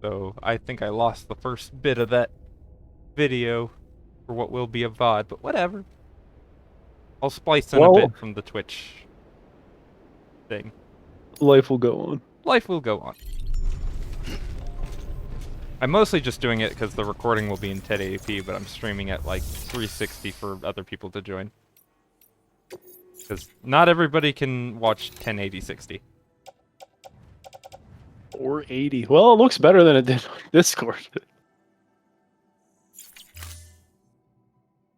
So I think I lost the first bit of that video for what will be a VOD, but whatever. I'll splice in a Well, bit from the Twitch thing. life will go on. Life will go on. I'm mostly just doing it because the recording will be in 1080p, but I'm streaming at like 360 for other people to join. Because not everybody can watch 1080 60. Or 80. Well, it looks better than it did on Discord.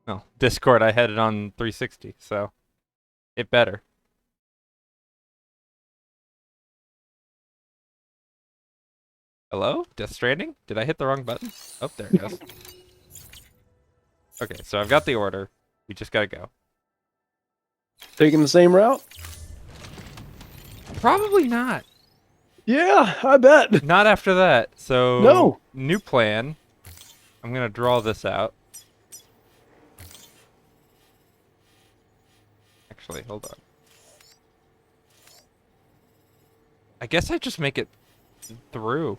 No, Discord I had it on 360, so it better. Hello? Death Stranding? Did I hit the wrong button? Oh, there it goes. Okay, so I've got the order. We just gotta go. Taking the same route? Probably not. Yeah, I bet. Not after that. So, No. new plan. I'm gonna draw this out. Actually, hold on. I guess I just make it through.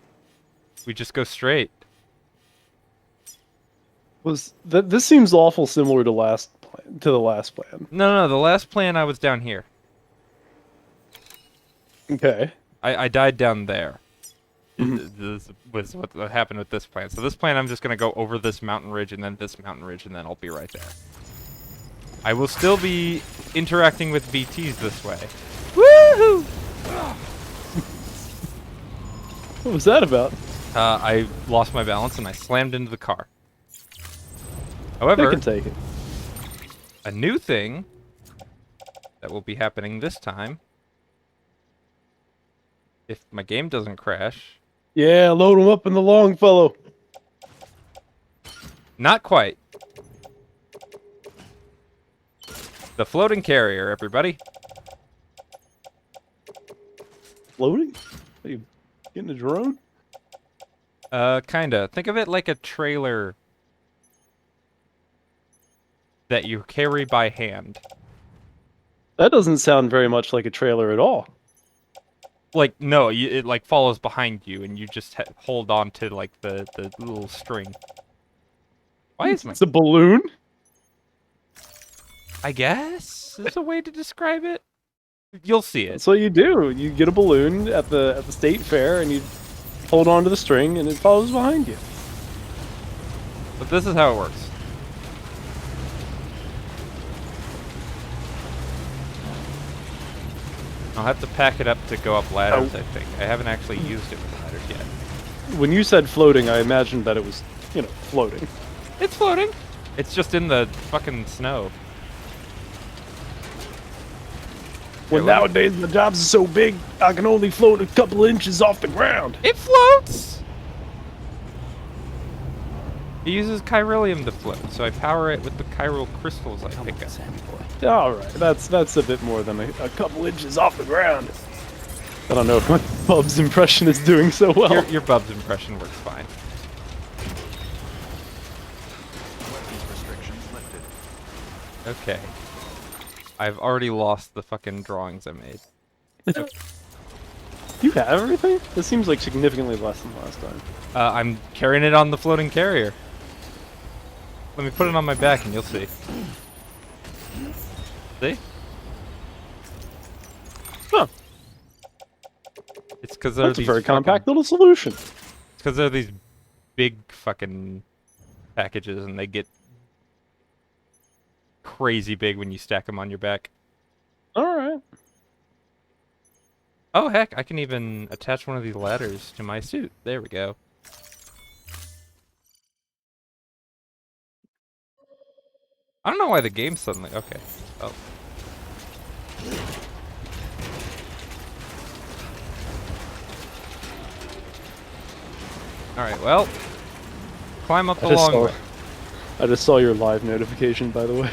We just go straight. This seems awful similar to the last plan. No, the last plan I was down here. Okay. I died down there. Mhm. This was what happened with this plan. So this plan, I'm just gonna go over this mountain ridge and then this mountain ridge, and then I'll be right there. I will still be interacting with BTs this way. Woohoo! What was that about? I lost my balance and I slammed into the car. I However, can take it. a new thing that will be happening this time, if my game doesn't crash. Yeah, load him up in the Longfellow. Not quite. The floating carrier, everybody. Floating? Are you getting a drone? Kinda. Think of it like a trailer that you carry by hand. That doesn't sound very much like a trailer at all. Like, no, it like follows behind you, and you just hold on to like the little string. Why is my... It's a balloon? I guess is a way to describe it. You'll see it. That's what you do. You get a balloon at the state fair, and you hold on to the string, and it follows behind you. But this is how it works. I'll have to pack it up to go up ladders, I think. I haven't actually used it with ladders yet. When you said floating, I imagined that it was, floating. It's floating. It's just in the fucking snow. When Yeah, nowadays the jobs are so big, I can only float a couple inches off the ground. It floats! It uses chiralium to float, so I power it with the chiral crystals I pick up. All right, that's a bit more than a couple inches off the ground. I don't know if my Bub's impression is doing so well. Your Bub's impression works fine. Okay. I've already lost the fucking drawings I made. You have everything? This seems like significantly less than last time. I'm carrying it on the floating carrier. Let me put it on my back and you'll see. See? Huh. It's because That's a very compact little solution. It's because they're these big fucking packages and they get crazy big when you stack them on your back. Alright. Oh heck, I can even attach one of these ladders to my suit. There we go. I don't know why the game suddenly... Okay. Oh. Alright, well. Climb up the long way. I just saw your live notification, by the way.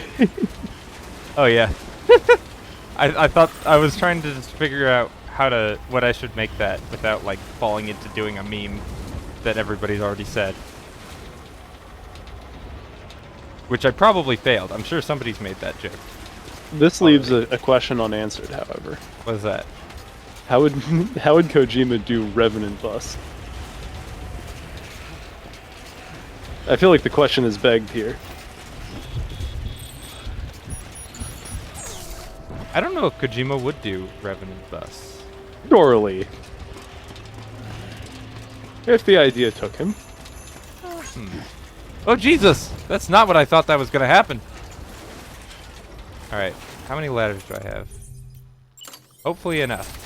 Oh yeah. I thought I was trying to just figure out what I should make that without like falling into doing a meme that everybody's already said. Which I probably failed. I'm sure somebody's made that joke. This leaves a question unanswered, however. What is that? How would Kojima do Revenant Bus? I feel like the question is begged here. I don't know if Kojima would do Revenant thus. Surely. If the idea took him. Oh Jesus! That's not what I thought that was gonna happen. Alright, how many ladders do I have? Hopefully enough.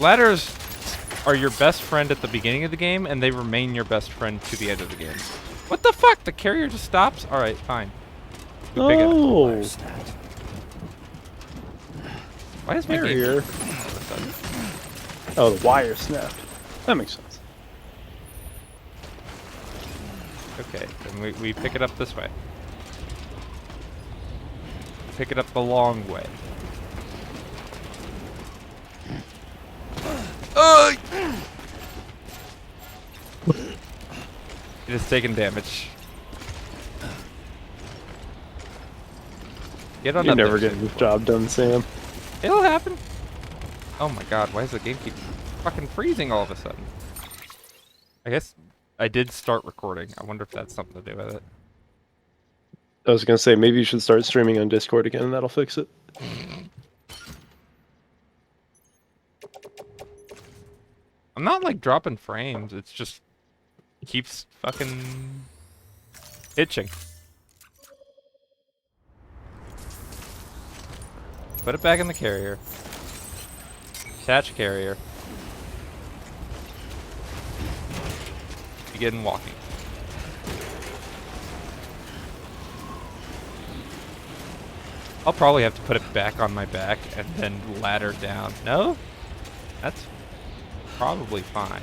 Ladders are your best friend at the beginning of the game, and they remain your best friend to the end of the game. What the fuck? The carrier just stops? Alright, fine. We pick it up. Oh, Why is my game carrier. all of a sudden? Oh, the wire snapped. That makes sense. Okay, then we pick it up this way. Pick it up the long way. It has taken damage. Get on You're up never there, getting this job done, Sam. It'll happen. Oh my god, why does the game keep fucking freezing all of a sudden? I guess I did start recording. I wonder if that's something to do with it. I was gonna say, maybe you should start streaming on Discord again, and that'll fix it. I'm not like dropping frames, it's just keeps fucking itching. Put it back in the carrier. Attach carrier. Begin walking. I'll probably have to put it back on my back and then ladder down. No? That's probably fine.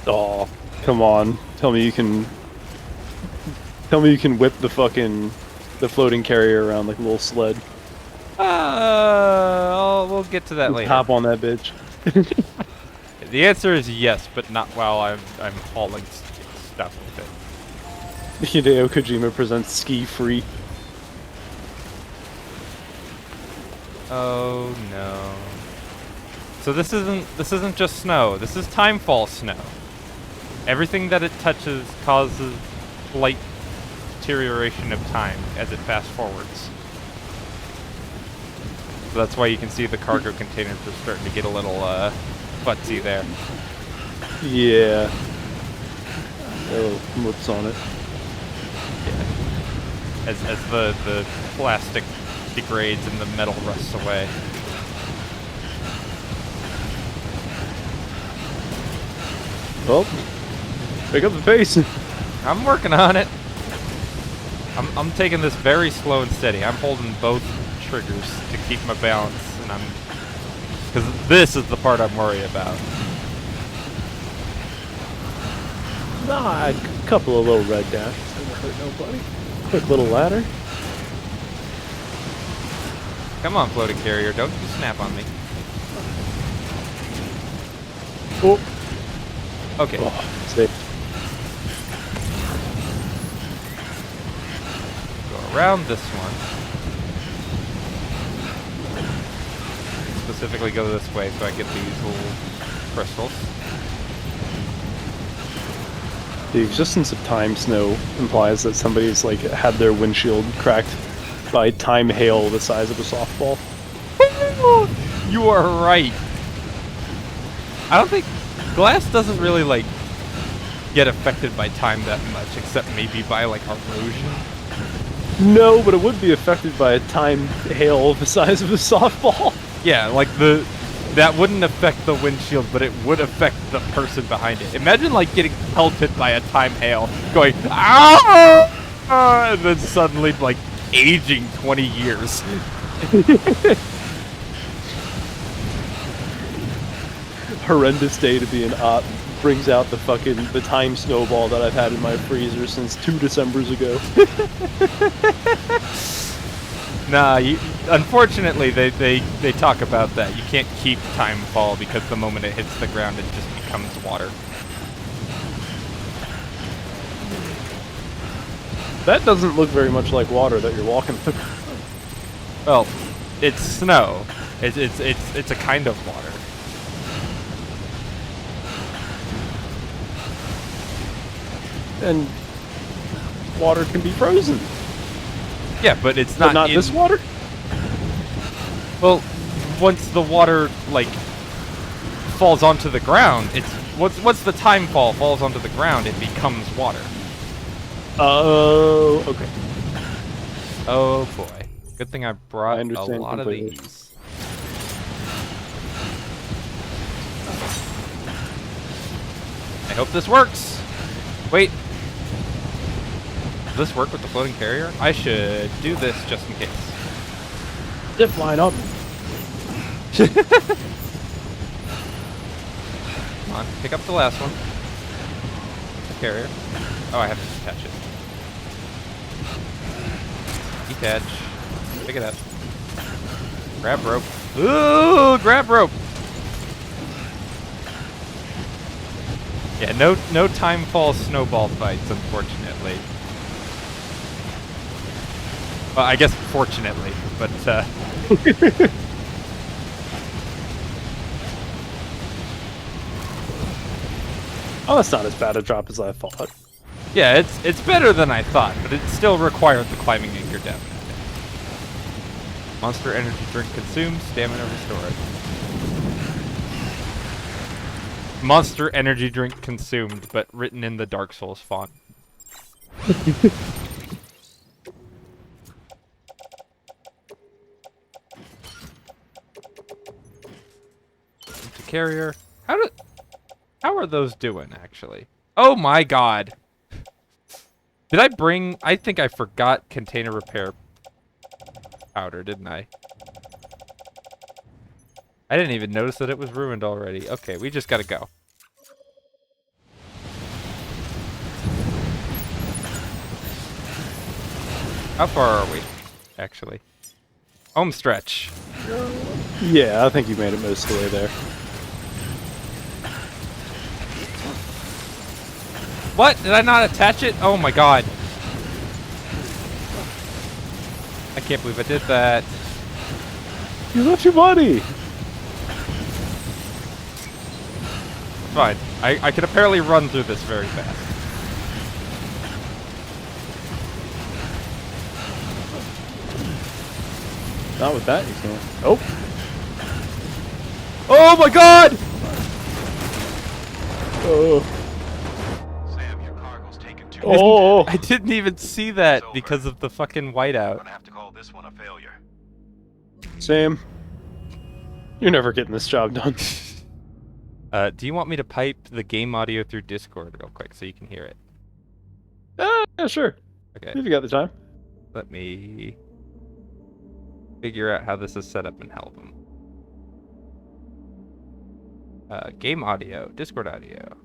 Oh, come on. Tell me you can whip the floating carrier around like a little sled. We'll get to that later. Hop on that bitch. The answer is yes, but not while I'm hauling stuff with it. Hideo Kojima presents Ski Free. Oh no. So this isn't just snow. This is timefall snow. Everything that it touches causes slight deterioration of time as it fast forwards. So that's why you can see the cargo containers are starting to get a little futzy there. Yeah. Oh, whoops on it. Yeah. As the plastic degrades and the metal rusts away. Well, pick up the pace. I'm working on it. I'm taking this very slow and steady. I'm holding both triggers to keep my balance, and because this is the part I'm worried about. Nah, a couple of little red dashes don't hurt nobody. Quick little ladder. Come on, floating carrier, don't you snap on me. Oh. Okay. Oh, safe. Go around this one. Specifically go this way so I get these little crystals. The existence of time snow implies that somebody's like had their windshield cracked by time hail the size of a softball. You are right. I don't think glass doesn't really like get affected by time that much, except maybe by like erosion. No, but it would be affected by a time hail the size of a softball. Yeah, like that wouldn't affect the windshield, but it would affect the person behind it. Imagine like getting pelted by a time hail, going ah, and then suddenly like aging 20 years. Horrendous day to be an op. Brings out the time snowball that I've had in my freezer since 2 Decembers ago. Nah, unfortunately they talk about that. You can't keep time fall because the moment it hits the ground it just becomes water. That doesn't look very much like water that you're walking through. Well, it's snow. It's a kind of water. and water can be frozen. Yeah, but it's But not not in... this water? Well, once the water, like, falls onto the ground, it's... Once the time fall falls onto the ground, it becomes water. Oh, okay. Oh, boy. Good thing I brought I a understand lot completely. of these. I hope this works. Wait. Does this work with the floating carrier? I should do this just in case. Zip line up. Come on, pick up the last one. The carrier. Oh, I have to detach it. Detach. Pick it up. Grab rope. Ooh, grab rope. Yeah, no time fall snowball fights, unfortunately. Well, I guess fortunately, but Oh, that's not as bad a drop as I thought. yeah, it's better than I thought, but it still required the climbing anchor down. Monster energy drink consumed, stamina restored. Monster energy drink consumed, but written in the Dark Souls font. Empty carrier. How are those doing, actually? Oh my god! Did I bring... I think I forgot container repair powder, didn't I? I didn't even notice that it was ruined already. Okay, we just gotta go. How far are we, actually? Home stretch. Yeah, I think you made it most of the way there. What? Did I not attach it? Oh my god. I can't believe I did that. You left your buddy! Fine. I can apparently run through this very fast. Not with that, you can't. Oh! Oh my god! Oh! Sam, your cargo's taken too Oh! I didn't even see that because of the fucking whiteout. gonna have to call this one a failure. Sam, you're never getting this job done. Do you want me to pipe the game audio through Discord real quick so you can hear it? Yeah, sure. Okay, If you got the time. let me figure out how this is set up and help them. Game audio, Discord audio.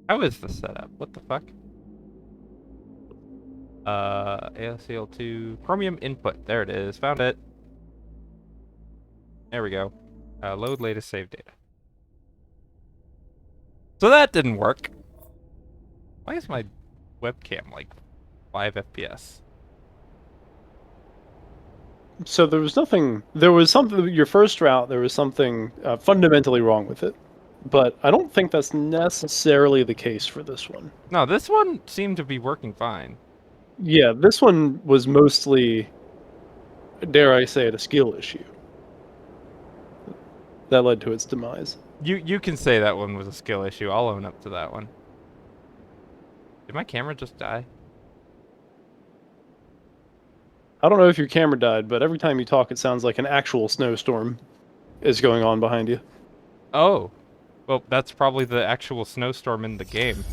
How is the setup? What the fuck? ALCL2 Chromium input. There it is. Found it. There we go. Load latest save data. So that didn't work. Why is my webcam like 5 FPS? So there was something, your first route, there was something fundamentally wrong with it. But I don't think that's necessarily the case for this one. No, this one seemed to be working fine. Yeah, this one was mostly, dare I say it, a skill issue. That led to its demise. You can say that one was a skill issue. I'll own up to that one. Did my camera just die? I don't know if your camera died, but every time you talk, it sounds like an actual snowstorm is going on behind you. Oh. Well, that's probably the actual snowstorm in the game.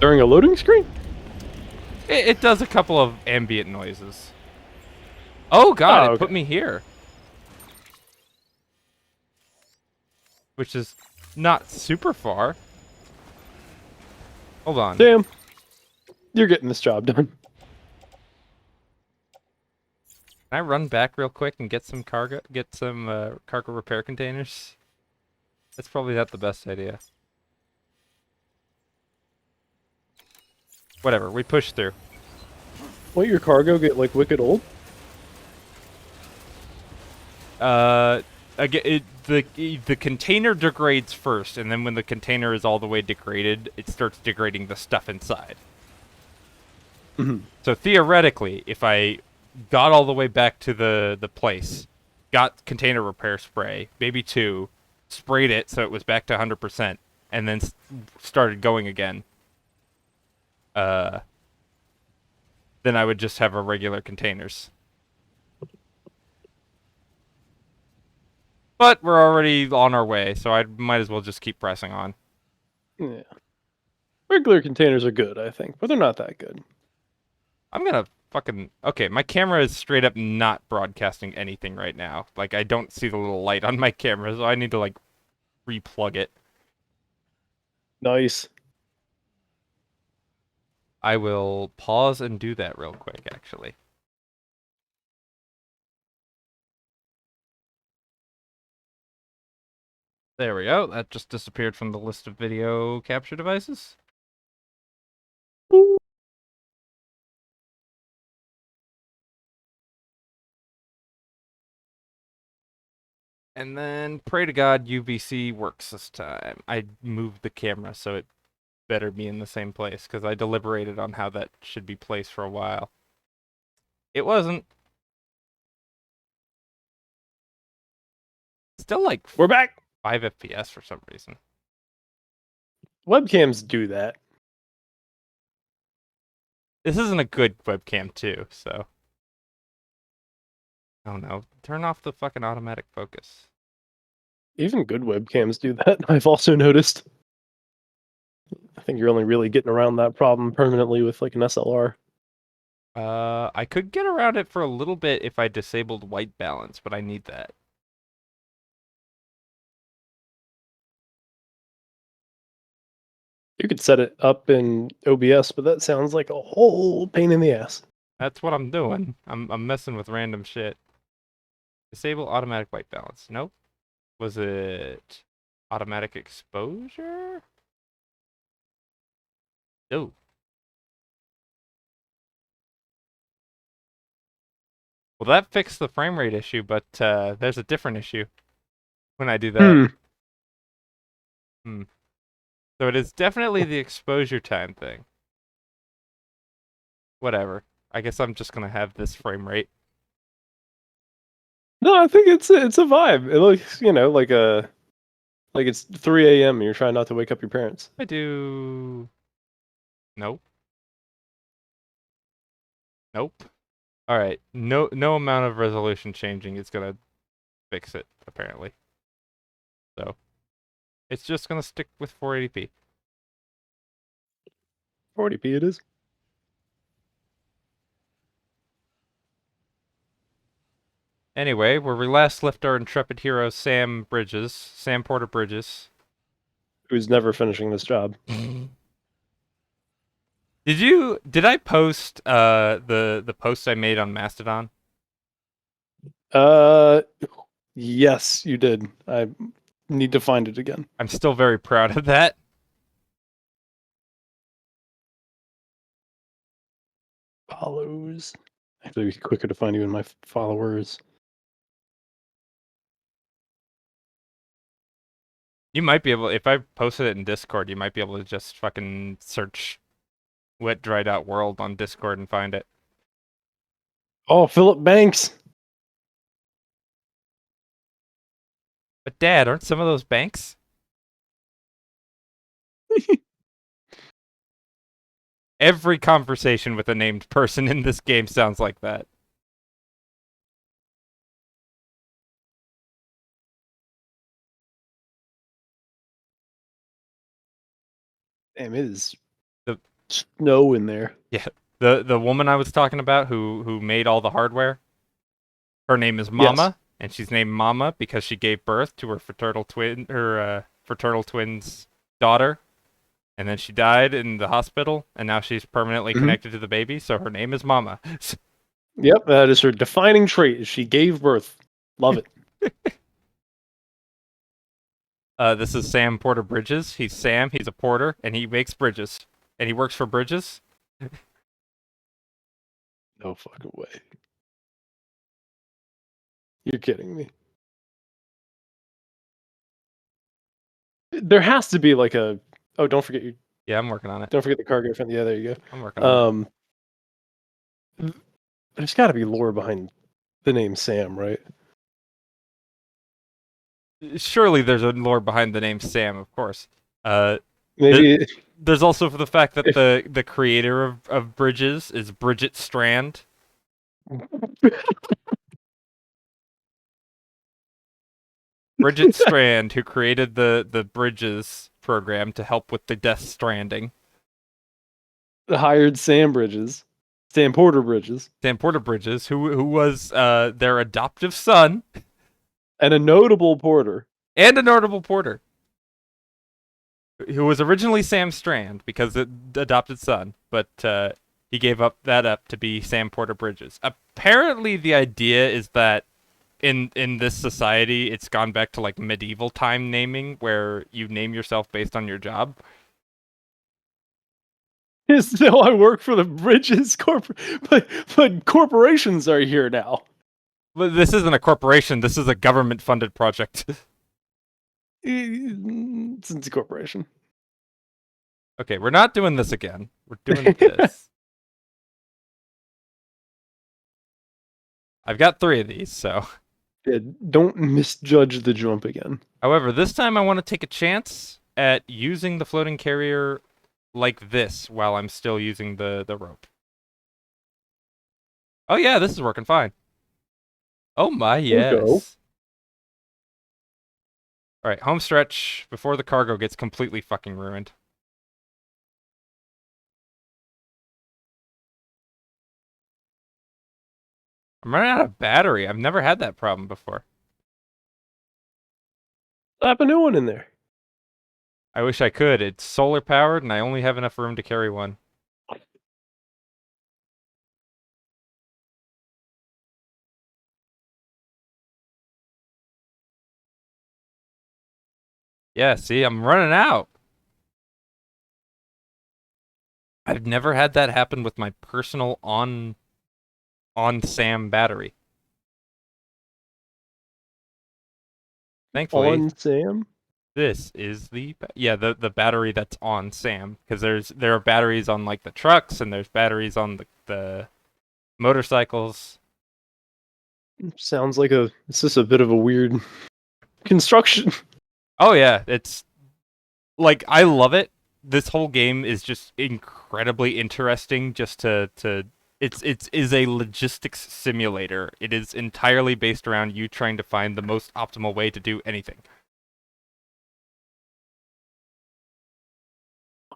During a loading screen? It does a couple of ambient noises. Oh god, Oh, it put okay. me here. Which is not super far. Hold on. Damn. You're getting this job done. Can I run back real quick and get some cargo repair containers? That's probably not the best idea. Whatever, we push through. What, your cargo get like wicked old? again, the container degrades first, and then when the container is all the way degraded, it starts degrading the stuff inside. Mhm. So theoretically, if I got all the way back to the place, got container repair spray, maybe 2, sprayed it so it was back to 100%, and then started going again, then I would just have a regular containers. But we're already on our way, so I might as well just keep pressing on. Yeah. Regular containers are good, I think, but they're not that good. I'm gonna fucking... Okay, my camera is straight up not broadcasting anything right now. Like, I don't see the little light on my camera, so I need to, like, replug it. Nice. I will pause and do that real quick, actually. There we go. That just disappeared from the list of video capture devices. And then, pray to God, UVC works this time. I moved the camera, so it better be in the same place, because I deliberated on how that should be placed for a while. It wasn't. Still like We're back. 5 FPS for some reason. Webcams do that. This isn't a good webcam too, so. Oh no, turn off the fucking automatic focus. Even good webcams do that, I've also noticed. I think you're only really getting around that problem permanently with like an SLR. I could get around it for a little bit if I disabled white balance, but I need that. You could set it up in OBS, but that sounds like a whole pain in the ass. That's what I'm doing. I'm messing with random shit. Disable automatic white balance. Nope. Was it automatic exposure? No. Well, that fixed the frame rate issue, but there's a different issue when I do that. So it is definitely the exposure time thing. Whatever. I guess I'm just gonna have this frame rate. No, I think it's a vibe. It looks, like it's 3 a.m. and you're trying not to wake up your parents. I do. Nope. Nope. All right. No amount of resolution changing is gonna fix it, apparently. So it's just gonna stick with 480p. 40p it is. Anyway, where we last left our intrepid hero Sam Porter Bridges. Who's never finishing this job. Did I post the post I made on Mastodon? Yes, you did. I need to find it again. I'm still very proud of that. Follows. Actually, it'd be quicker to find you in my followers. You might be able, if I posted it in Discord, you might be able to just fucking search wet dried out world on Discord and find it. Oh, Philip Banks. But Dad, aren't some of those banks? Every conversation with a named person in this game sounds like that. Damn, it is The snow in there. Yeah, the woman I was talking about who made all the hardware. Her name is Mama, and she's named Mama because she gave birth to her fraternal twin's daughter, and then she died in the hospital, and now she's permanently connected to the baby, so her name is Mama. Yep, that is her defining trait. Is she gave birth. Love it. This is Sam Porter Bridges. He's Sam. He's a porter, and he makes bridges, and he works for Bridges. No fucking way. You're kidding me. There has to be like a. Oh, don't forget you. Yeah, I'm working on it. Don't forget the cargo friend. Yeah, there you I'm working go. on There's got to be lore behind the name Sam, right? it. Surely there's a lore behind the name Sam, of course. Uh, th- Maybe there's also the fact that if the creator of Bridges is Bridget Strand. Bridget Strand, who created the Bridges program to help with the Death Stranding. hired Sam Bridges, Sam Porter Bridges, Sam Porter Bridges, who was their adoptive son and a notable porter. and a notable porter, who was originally Sam Strand because the adopted son, but he gave that up to be Sam Porter Bridges. Apparently, the idea is that in this society, it's gone back to like medieval time naming, where you name yourself based on your job. So I work for the Bridges but corporations are here now. But this isn't a corporation. This is a government-funded project. It's a corporation. Okay, we're not doing this again. We're doing this. I've got 3 of these, so. Yeah, don't misjudge the jump again. However, this time I want to take a chance at using the floating carrier like this while I'm still using the rope. Oh yeah, this is working fine. Oh my, yes. Alright, home stretch before the cargo gets completely fucking ruined. I'm running out of battery. I've never had that problem before. Slap a new one in there. I wish I could. It's solar powered and I only have enough room to carry one. Yeah, see, I'm running out. I've never had that happen with my personal on Sam battery. Thankfully, On Sam? this is the the battery that's on Sam, because there are batteries on like the trucks and there's batteries on the motorcycles. Sounds like it's just a bit of a weird construction. Oh yeah, it's like I love it. This whole game is just incredibly interesting. Just to it's is a logistics simulator. It is entirely based around you trying to find the most optimal way to do anything.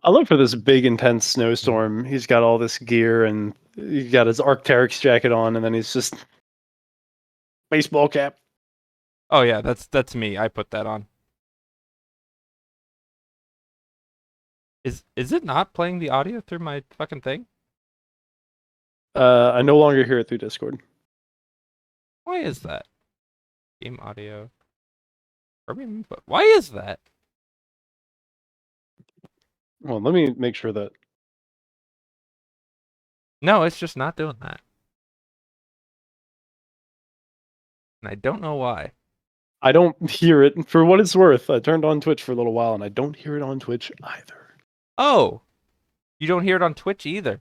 I look for this big intense snowstorm. He's got all this gear and he got his Arc'teryx jacket on, and then he's just baseball cap. Oh yeah, that's me. I put that on. Is it not playing the audio through my fucking thing? I no longer hear it through Discord. Why is that? Game audio. But why is that? Well, let me make sure that. No, it's just not doing that. And I don't know why. I don't hear it. For what it's worth, I turned on Twitch for a little while, and I don't hear it on Twitch either. Oh! You don't hear it on Twitch either.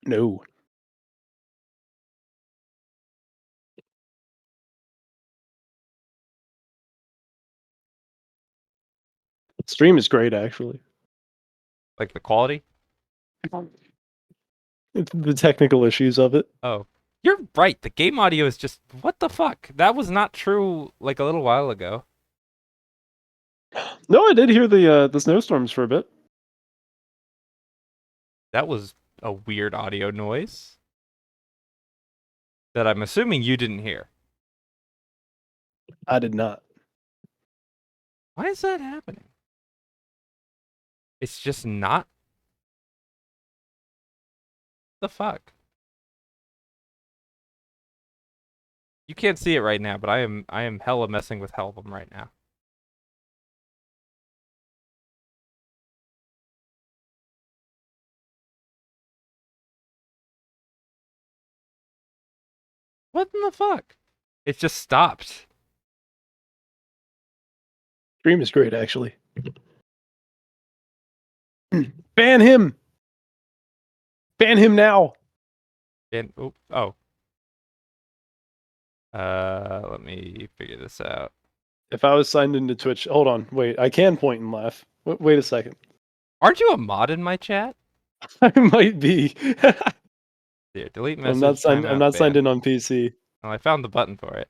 No. Stream is great, actually. Like the quality? It's the technical issues of it. Oh. You're right. The game audio is just what the fuck? That was not true like a little while ago. No, I did hear the snowstorms for a bit. That was a weird audio noise that I'm assuming you didn't hear. I did not. Why is that happening? It's just not. The fuck? You can't see it right now, but I am hella messing with Helvum right now. What in the fuck? It just stopped. Dream is great, actually. Ban him! Ban him now! And let me figure this out. If I was signed into Twitch, hold on, wait, I can point and laugh. Wait a second. Aren't you a mod in my chat? I might be. Here, delete I'm message. not signed. I'm timeout, not signed ban. in on PC. Oh, I found the button for it.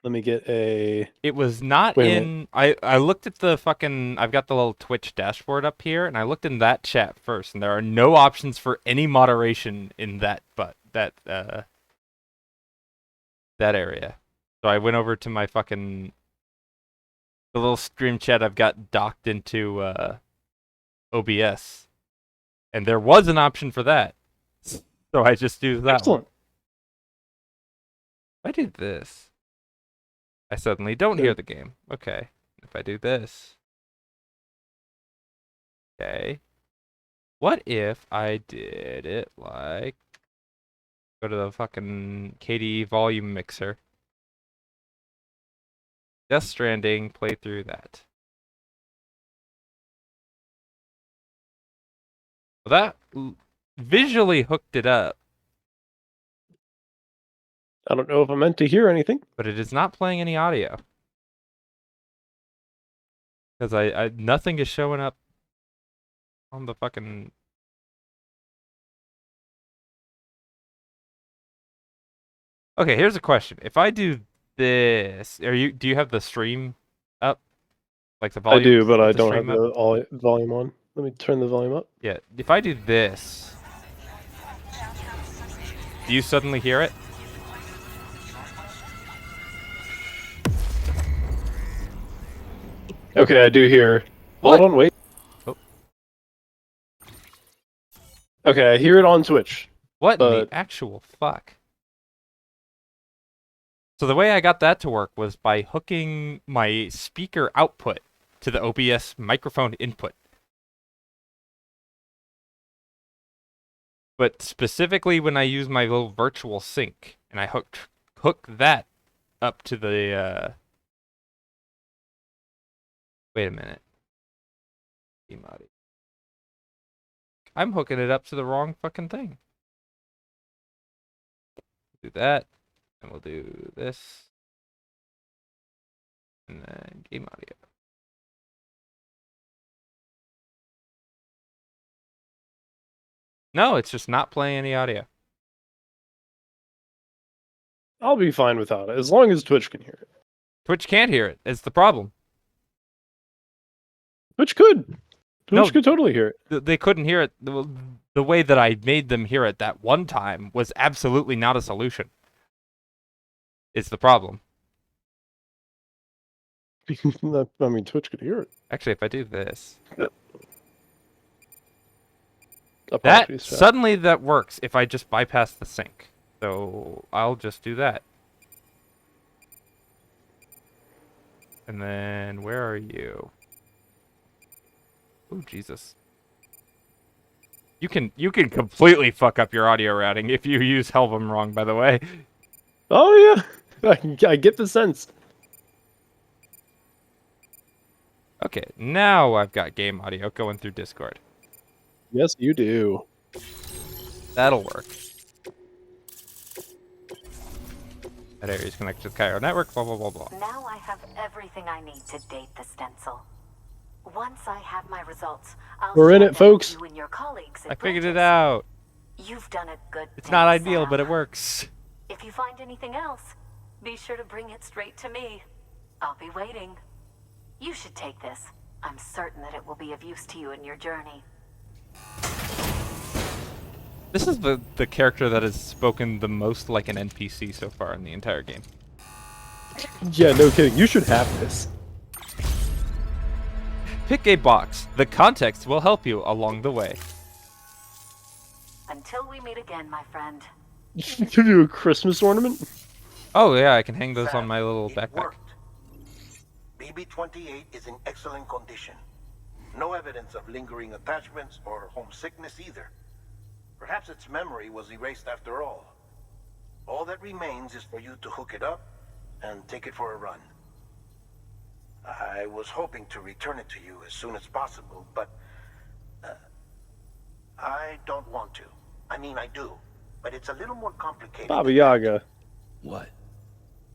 Let me get a. It was not Wait a minute. I looked at the fucking. I've got the little Twitch dashboard up here, and I looked in that chat first, and there are no options for any moderation in that that area. So I went over to my fucking the little stream chat I've got docked into OBS, and there was an option for that. So I just do that. Excellent. If I do this, I suddenly don't hear the game. Okay. If I do this. Okay. What if I did it like... Go to the fucking KDE volume mixer. Death Stranding, play through that. Well, that visually hooked it up, I don't know if I meant to hear anything. but it is not playing any audio. Because I nothing is showing up on the fucking... Okay, here's a question. If I do this, do you have the stream up? Like the volume? I do, but of I the don't have stream up? the volume on. Let me turn the volume up. Yeah, if I do this, do you suddenly hear it? Okay, I do hear. What? Hold on, wait. Oh. Okay, I hear it on Twitch. What in But- the actual fuck? So the way I got that to work was by hooking my speaker output to the OBS microphone input. But specifically when I use my little virtual sync, and I hook that up to the, wait a minute. Emoji. I'm hooking it up to the wrong fucking thing. Do that, and we'll do this. And then game audio. No, it's just not playing any audio. I'll be fine without it, as long as Twitch can hear it. Twitch can't hear it. It's the problem. Twitch could. No. Twitch could totally hear it. They couldn't hear it. The way that I made them hear it that one time was absolutely not a solution. It's the problem. I mean, Twitch could hear it. Actually, if I do this, Apologies, chat. suddenly that works if I just bypass the sync. So I'll just do that. And then where are you? Oh Jesus. You can completely fuck up your audio routing if you use Helvum wrong, by the way. Oh yeah, I get the sense. Okay, now I've got game audio going through Discord. Yes, you do. That'll work. That area is connected to the Cairo network, blah, blah, blah, blah. Now I have everything I need to date the stencil. Once I have my results, I'll We're in share it, them folks. with you and your colleagues at I figured it Bridges. out. You've done a good It's thing, not ideal, Sam. but it works. If you find anything else, be sure to bring it straight to me. I'll be waiting. You should take this. I'm certain that it will be of use to you in your journey. This is the character that has spoken the most like an NPC so far in the entire game. Yeah, no kidding. You should have this. Pick a box. The context will help you along the way. Until we meet again, my friend. Give you a Christmas ornament. Oh yeah, I can hang those on Sam, my little it backpack. worked. BB-28 is in excellent condition. No evidence of lingering attachments or homesickness either. Perhaps its memory was erased after all. All that remains is for you to hook it up and take it for a run. I was hoping to return it to you as soon as possible, but I don't want to. I mean, I do, but it's a little more complicated. Baba than Yaga. What?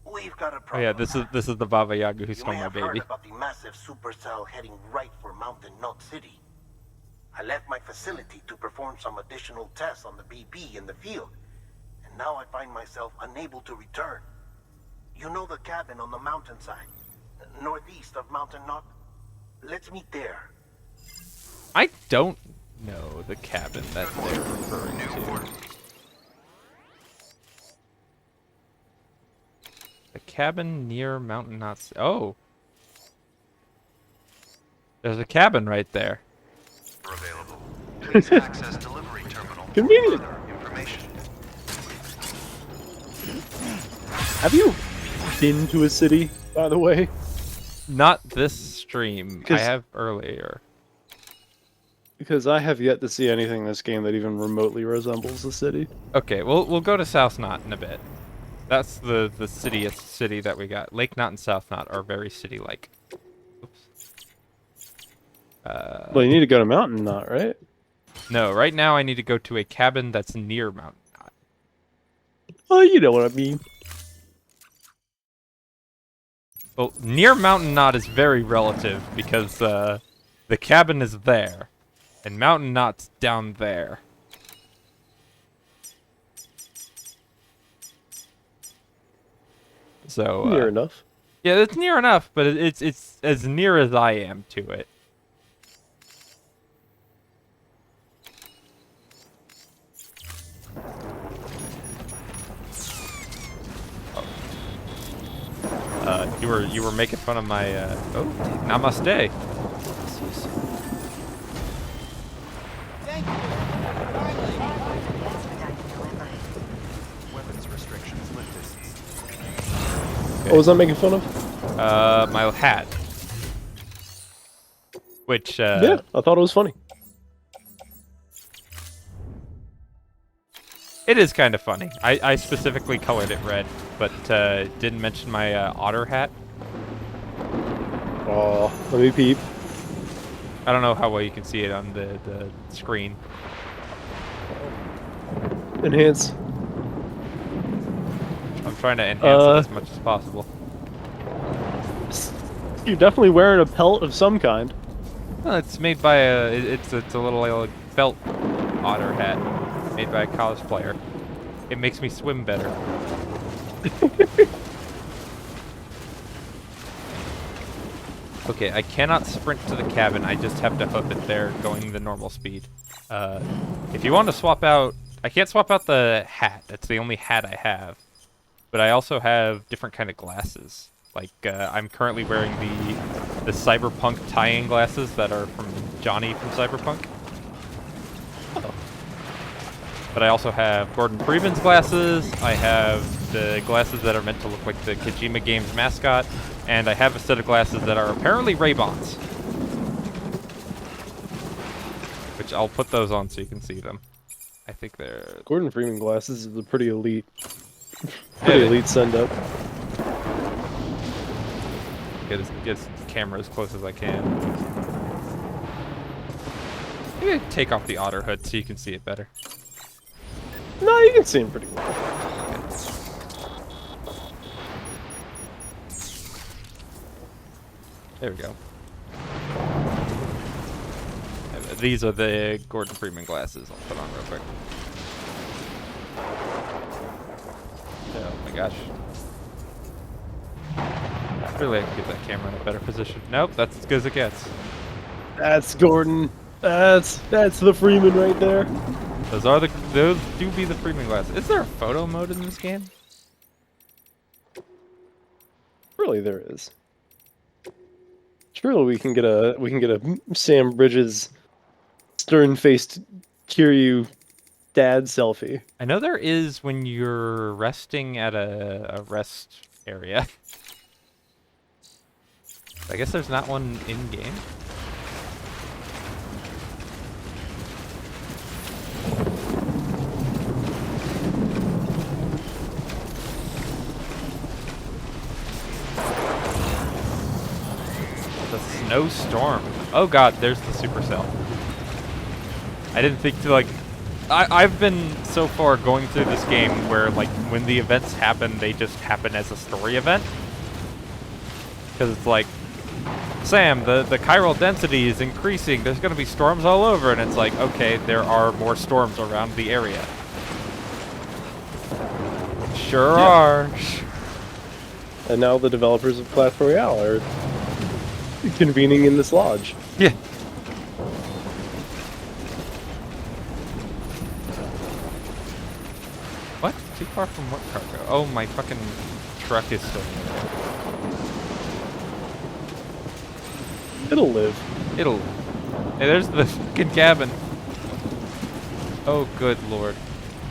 that. We've got a Oh problem. yeah, this is the Baba Yaga who You stole may my have heard baby. about the massive supercell heading right for Mountain Knot City. I left my facility to perform some additional tests on the BB in the field, and now I find myself unable to return. You know the cabin on the mountainside, northeast of Mountain Knot? Let's meet there. I don't know the cabin that they're referring to. The cabin near Mountain Knots. Oh. There's a cabin right there. Available. Please access delivery terminal for Convenient. further information. Have you been to a city, by the way? Not this stream. I 'Cause- have earlier. Because I have yet to see anything in this game that even remotely resembles a city. Okay, we'll go to South Knot in a bit. That's the city that we got. Lake Knot and South Knot are very city-like. Oops. Well, you need to go to Mountain Knot, right? No, right now I need to go to a cabin that's near Mountain Knot. Oh, you know what I mean. Well, near Mountain Knot is very relative because the cabin is there, and Mountain Knot's down there. So Near enough. yeah, it's near enough, but it's as near as I am to it. You were making fun of my oh, namaste. Weapons restrictions lifted. What was I making fun of? My hat. Which Yeah, I thought it was funny. it is kind of funny. I specifically colored it red, but didn't mention my otter hat. Oh, let me peep. I don't know how well you can see it on the screen. Enhance. I'm trying to enhance it as much as possible. You're definitely wearing a pelt of some kind. Well, it's made by it's a little felt otter hat made by a college player. It makes me swim better. Okay, I cannot sprint to the cabin. I just have to hoof it there, going the normal speed. If you want to swap out, I can't swap out the hat. That's the only hat I have. But I also have different kind of glasses. Like I'm currently wearing the cyberpunk tie-in glasses that are from Johnny from Cyberpunk. Oh. But I also have Gordon Freeman's glasses. I have the glasses that are meant to look like the Kojima game's mascot. And I have a set of glasses that are apparently Ray-Bans. Which I'll put those on so you can see them. I think they're... Gordon Freeman glasses is a pretty elite. Pretty elite send up. Get the camera as close as I can. Maybe take off the otter hood so you can see it better. No, you can see him pretty well. There we go. These are the Gordon Freeman glasses I'll put on real quick. Oh my gosh. Really, I can get that camera in a better position. Nope, that's as good as it gets. That's Gordon. That's the Freeman right there. Those do be the Freeman glasses. Is there a photo mode in this game? Really, there is. Surely we can get a Sam Bridges stern-faced Kiryu dad selfie. I know there is when you're resting at a rest area. I guess there's not one in game. Snowstorm. Oh god, there's the supercell. I didn't think to like... I've been so far going through this game where like when the events happen, they just happen as a story event. Because it's like, Sam, the chiral density is increasing, there's going to be storms all over, and it's like, okay, there are more storms around the area. Sure are. And now the developers of Clash Royale are convening in this lodge. Yeah. What? Too far from what cargo? Oh, my fucking truck is still there. It'll live. It'll... Hey, there's the fucking cabin. Oh, good lord.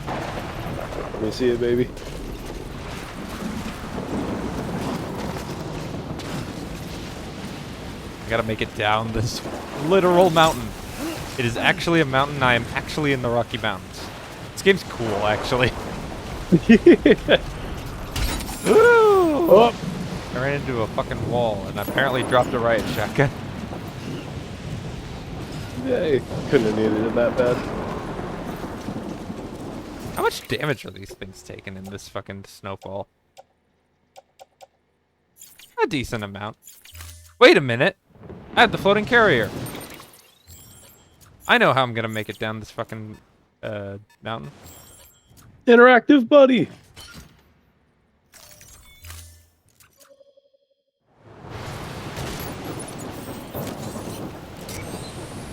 Let me see it, baby. I gotta make it down this literal mountain. It is actually a mountain. I am actually in the Rocky Mountains. This game's cool, actually. Woo! Oh! I ran into a fucking wall and apparently dropped a riot shotgun. Yay. Couldn't have needed it that bad. How much damage are these things taking in this fucking snowfall? A decent amount. Wait a minute. I have the floating carrier. I know how I'm gonna make it down this fucking mountain. Interactive buddy!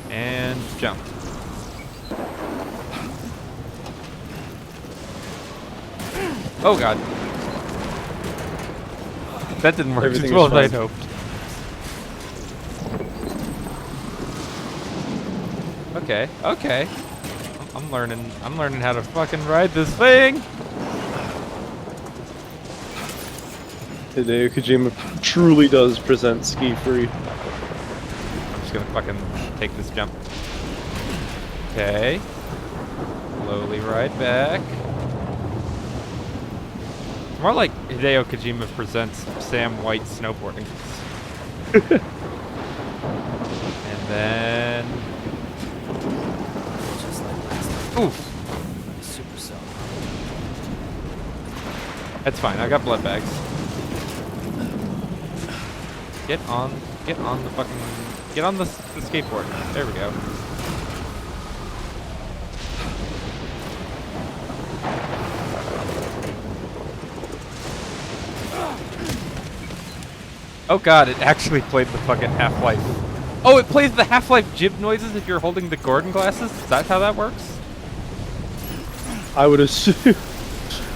And jump. Oh god. That didn't work Everything as well is as I'd fine. hoped. Okay, okay. I'm learning how to fucking ride this thing. Hideo Kojima truly does present ski-free. I'm just gonna fucking take this jump. Okay. Slowly ride back. More like Hideo Kojima presents Sam White snowboarding. And then... Oof. Supercell. That's fine, I got blood bags. Get on the fucking... Get on the skateboard. There we go. Oh god, it actually played the fucking Half-Life. Oh, it plays the Half-Life jib noises if you're holding the Gordon glasses? Is that how that works? I would assume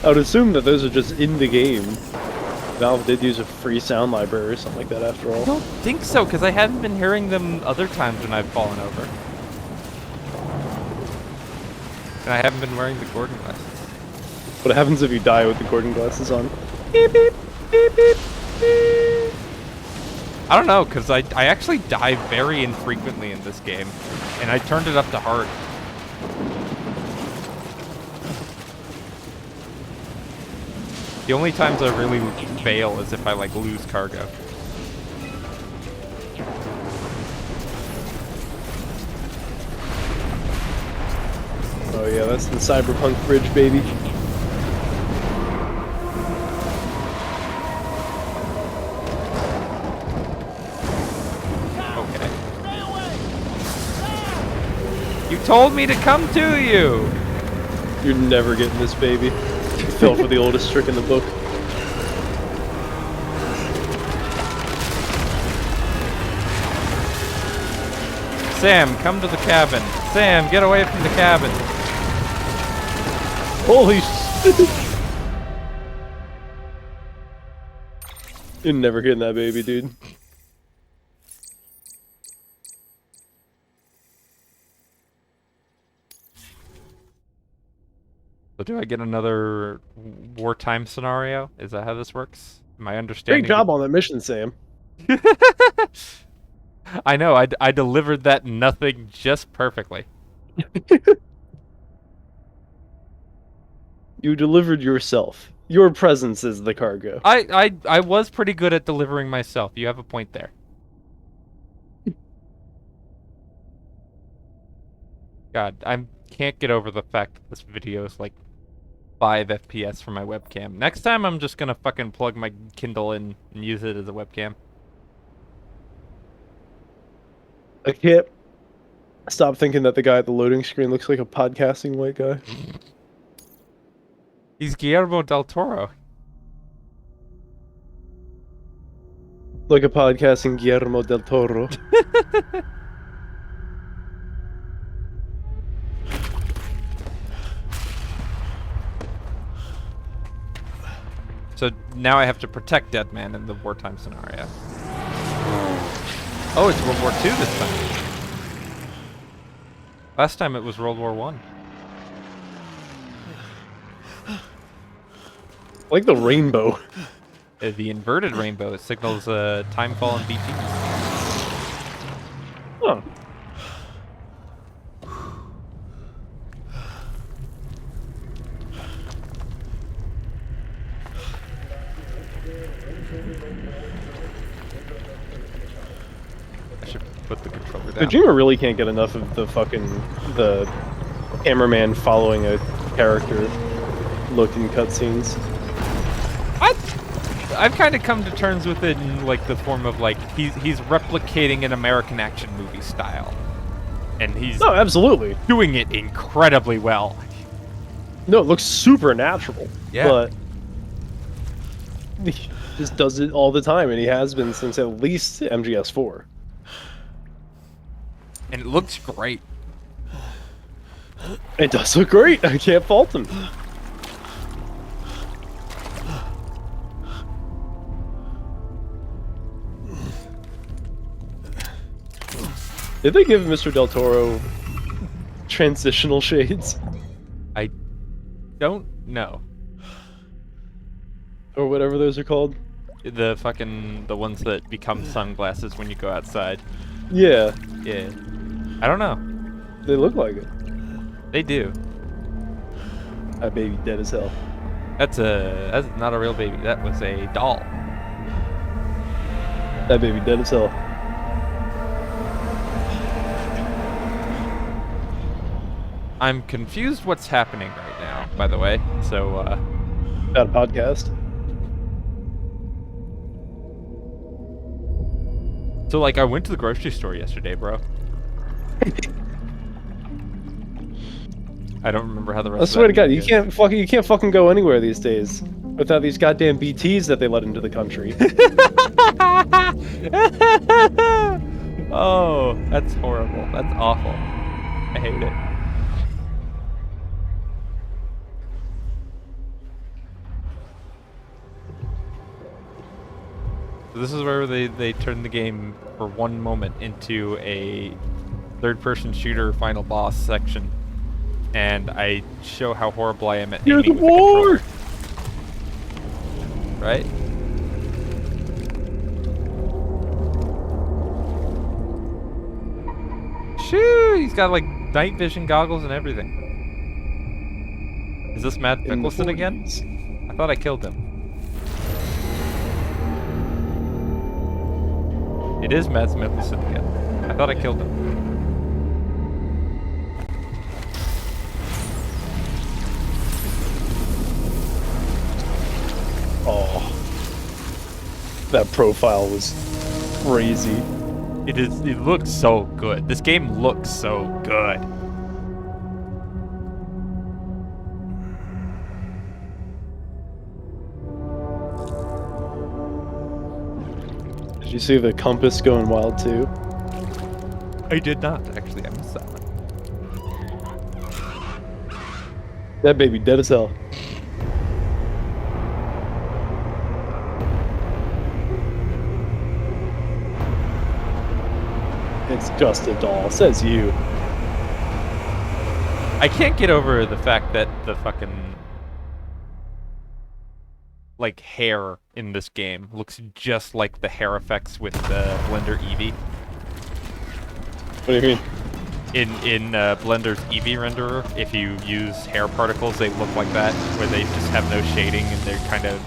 that those are just in the game. Valve did use a free sound library or something like that after all. I don't think so, because I haven't been hearing them other times when I've fallen over. And I haven't been wearing the Gordon glasses. What happens if you die with the Gordon glasses on? Beep, beep, beep, beep, beep. I don't know, because I actually die very infrequently in this game. And I turned it up to hard. The only times I really fail is if I, like, lose cargo. Oh yeah, that's the Cyberpunk bridge, baby. Okay. You told me to come to you! You're never getting this, baby. You fell for the oldest trick in the book. Sam, come to the cabin. Sam, get away from the cabin. Holy shit! You're never getting that, baby, dude. So do I get another wartime scenario? Is that how this works? Am I understanding? Great job on that mission, Sam. I know, I delivered that nothing just perfectly. You delivered yourself. Your presence is the cargo. I was pretty good at delivering myself. You have a point there. God, I can't get over the fact that this video is like 5 FPS for my webcam. Next time I'm just gonna fucking plug my Kindle in and use it as a webcam. I can't stop thinking that the guy at the loading screen looks like a podcasting white guy. He's Guillermo del Toro. Like a podcasting Guillermo del Toro. So now I have to protect Deadman in the wartime scenario. Oh, it's World War II this time. Last time it was World War I. Like the rainbow. The inverted rainbow signals timefall and BT. Huh. I should put the controller down. Kojima really can't get enough of the cameraman following a character look in cutscenes. I've kind of come to terms with it in like the form of like he's replicating an American action movie style, and he's No, absolutely. doing it incredibly well. No, it looks super natural. Yeah. But he just does it all the time, and he has been since at least MGS4. And it looks great. It does look great. I can't fault him. Did they give Mr. Del Toro transitional shades? I don't know. Or whatever those are called? The ones that become sunglasses when you go outside. Yeah, Yeah. I don't know. they look like it. They do. That baby dead as hell. That's not a real baby. That was a doll. That baby dead as hell. I'm confused what's happening right now, by the way. So, About a podcast. like I went to the grocery store yesterday, bro. I don't remember how the rest I of swear that to God, meeting you can't fucking go anywhere these days without these goddamn BTs that they let into the country. goes. Oh, that's horrible. That's awful. I hate it. So this is where they turn the game for one moment into a third-person shooter final boss section, and I show how horrible I am at You're the aiming with war! controller. Right? Shoo! He's got like night vision goggles and everything. Is this Matt In the Mikkelsen again? 40s. I thought I killed him. It is Mads Mikkelsen again. I thought I killed him. Oh. That profile was crazy. It looks so good. This game looks so good. Did you see the compass going wild too? I did not, actually. I missed that one. That baby dead as hell. It's just a doll, says you. I can't get over the fact that the fucking like hair in this game looks just like the hair effects with the Blender Eevee. What do you mean? In Blender's Eevee renderer, if you use hair particles, they look like that, where they just have no shading and they kind of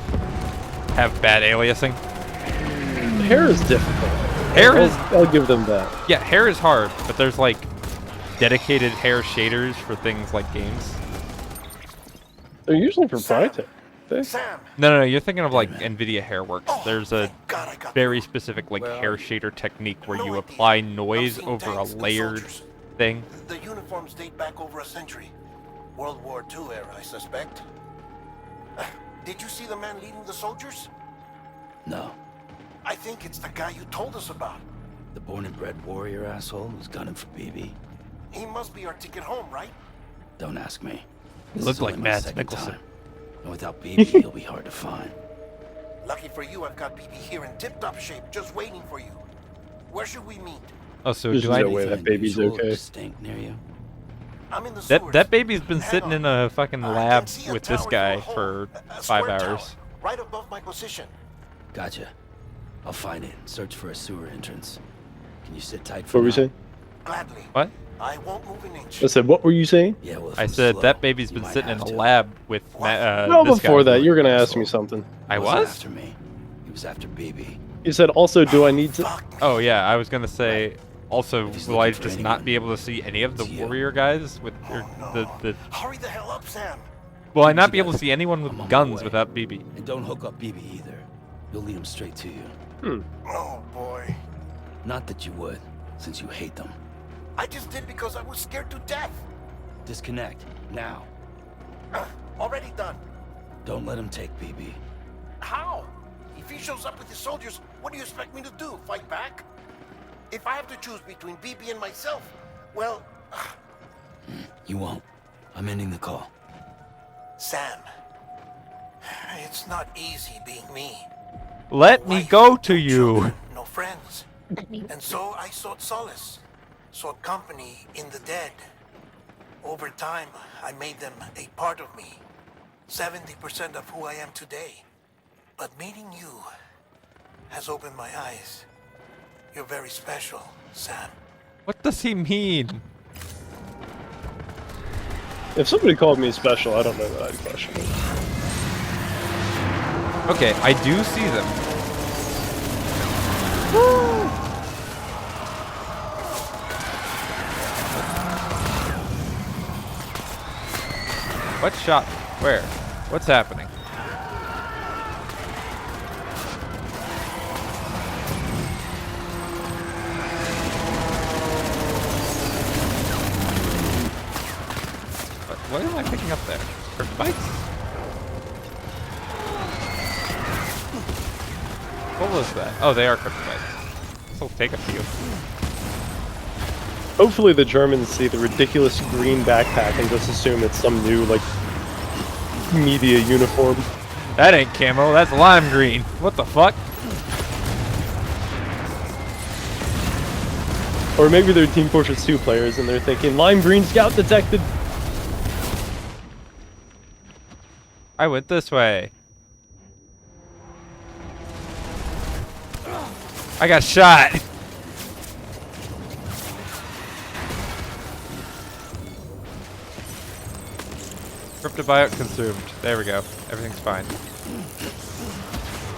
have bad aliasing. The hair is difficult. Hair is I'll give them that. Yeah, hair is hard, but there's like dedicated hair shaders for things like games. They're usually proprietary. Sam! No, you're thinking of like NVIDIA Hairworks. Oh, There's a thank God I got very through. specific like Where hair are you? shader technique where No you idea. apply I've noise seen over a tanks and layered soldiers. thing. The uniforms date back over a century. World War II era, I suspect. Did you see the man leading the soldiers? No. I think it's the guy you told us about. The born and bred warrior asshole who's gunning for BB. He must be our ticket home, right? Don't ask me. He This looked is only like my Mads second Mikkelsen. time. And without BB, he'll be hard to find. Lucky for you, I've got BB here in tip-top shape, just waiting for you. Where should we meet? Oh, so There's do I? no way that baby's Unusual or okay. distinct near you? I'm in the That sewers. that baby's been Hang sitting on. in a fucking I can lab see a with this tower guy through a hole, for a 5 square hours. tower, right above my position. Gotcha. I'll find it and search for a sewer entrance. Can you sit tight What for were you now? saying? Gladly. What? I won't move an inch. I said, what were you saying? Yeah, well, if I I'm said slow, that baby's you been might sitting in have a to. lab with No, this before guy. that, you're gonna ask Asshole. me something. I He wasn't was? after me. He was after BB. You said, also, do I need to... Fuck. Oh yeah, I was gonna say. Also, If he's will I looking for just not anyone, be able to see any of the it's you. warrior guys with Oh, no. the? Hurry the hell up, Sam. Will I Do not what be you able to gotta see anyone with I'm on my guns way. without BB? And don't hook up BB either. You'll lead him straight to you. Oh, boy. Not that you would, since you hate them. I just did because I was scared to death. Disconnect, now. Already done. Don't let him take BB. How? If he shows up with his soldiers, what do you expect me to do? Fight back? If I have to choose between BB and myself, well, You won't. I'm ending the call. Sam, it's not easy being me. Let me Wife, go to no you. children, no friends. And so I sought solace, sought company in the dead. Over time, I made them a part of me, 70% of who I am today. But meeting you has opened my eyes. You're very special, Sam. What does he mean? If somebody called me special, I don't know that I'd question it. Okay, I do see them. What shot? Where? What's happening? What am I picking up there? Kryptonites? What was that? Oh, they are kryptonites. This will take a few. Hopefully the Germans see the ridiculous green backpack and just assume it's some new, like, media uniform. That ain't camo, that's lime green. What the fuck? Or maybe they're Team Fortress 2 players and they're thinking, lime green scout detected! I went this way. I got shot. Cryptobiote consumed. There we go. Everything's fine.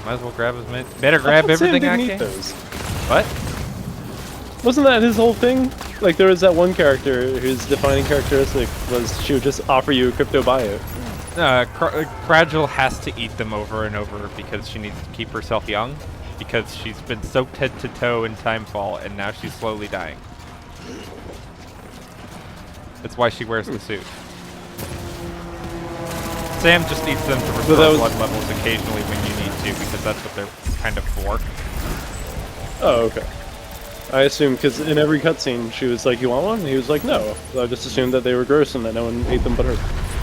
Might as well grab as many. Better grab I thought Sam everything I didn't eat can. those. What? Wasn't that his whole thing? Like, there was that one character whose defining characteristic was she would just offer you a crypto bio. Fragile has to eat them over and over because she needs to keep herself young. Because she's been soaked head to toe in Timefall and now she's slowly dying. That's why she wears the suit. Sam just eats them to restore that was- blood levels occasionally when you need to because that's what they're kind of for. Oh, okay. I assumed, because in every cutscene she was like, you want one? And he was like, no. So I just assumed that they were gross and that no one ate them but her.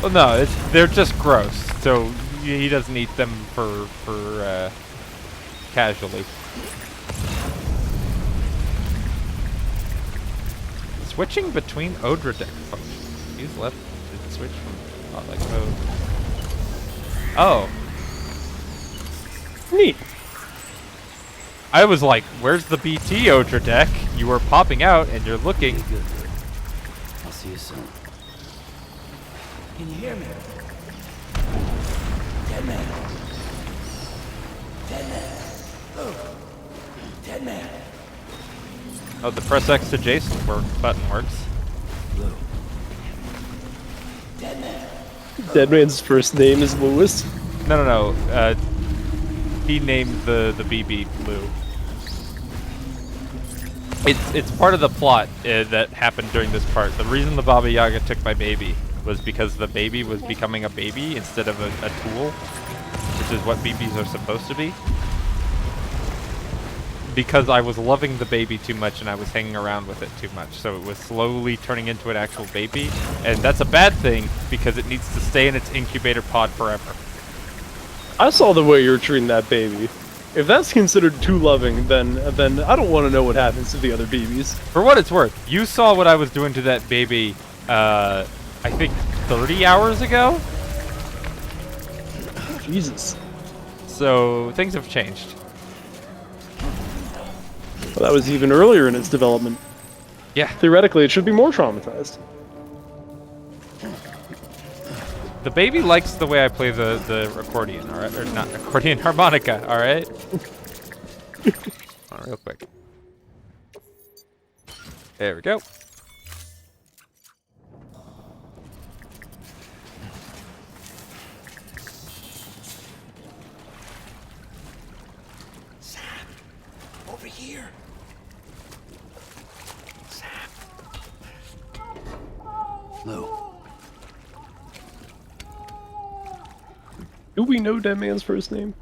Well, no, they're just gross. So he doesn't eat them for casually. Switching between Odra deck functions. Use left to switch from like mode. Oh. Neat. I was like, where's the BT Odra deck? You were popping out and you're looking. Be good. I'll see you soon. Can you hear me? Dead man. Dead man. Oh. Dead man. Oh, the press X to Jason button works. Dead man's first name is Lewis. No. He named the BB Lou. It's part of the plot that happened during this part. The reason the Baba Yaga took my baby was because the baby was becoming a baby instead of a tool, which is what BBs are supposed to be. Because I was loving the baby too much and I was hanging around with it too much, so it was slowly turning into an actual baby, and that's a bad thing because it needs to stay in its incubator pod forever. I saw the way you're treating that baby. If that's considered too loving, then I don't want to know what happens to the other BBs. For what it's worth, you saw what I was doing to that baby, I think 30 hours ago? Jesus. So, things have changed. Well, that was even earlier in its development. Yeah. Theoretically, it should be more traumatized. The baby likes the way I play the accordion, alright? Or not accordion, harmonica, alright? Hold on, real quick. There we go. Over here. Lou. Do we know Dead Man's first name?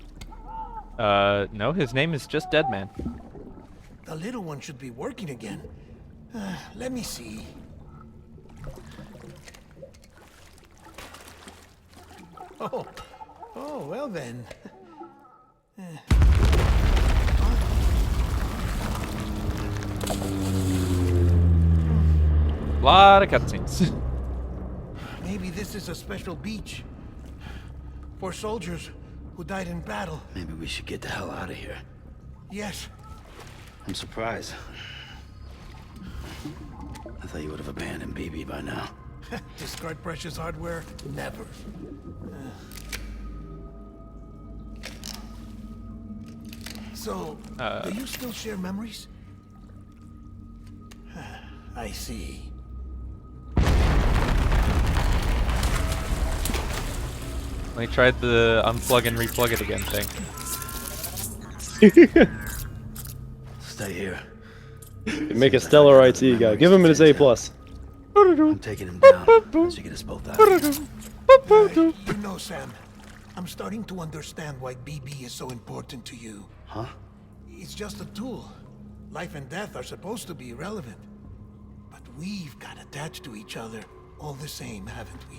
No, his name is just Deadman. The little one should be working again. Let me see. Oh, well then. Lot of cutscenes. Maybe this is a special beach for soldiers who died in battle. Maybe we should get the hell out of here. Yes. I'm surprised. I thought you would have abandoned BB by now. Discard precious hardware? Never. So, do you still share memories? I see. I tried the unplug and replug it again thing. Stay here. Make a stellar IT guy. Give him his A+. I'm taking him down once you get us both out of here. You know, Sam, I'm starting to understand why BB is so important to you. Huh? It's just a tool. Life and death are supposed to be irrelevant. But we've got attached to each other all the same, haven't we?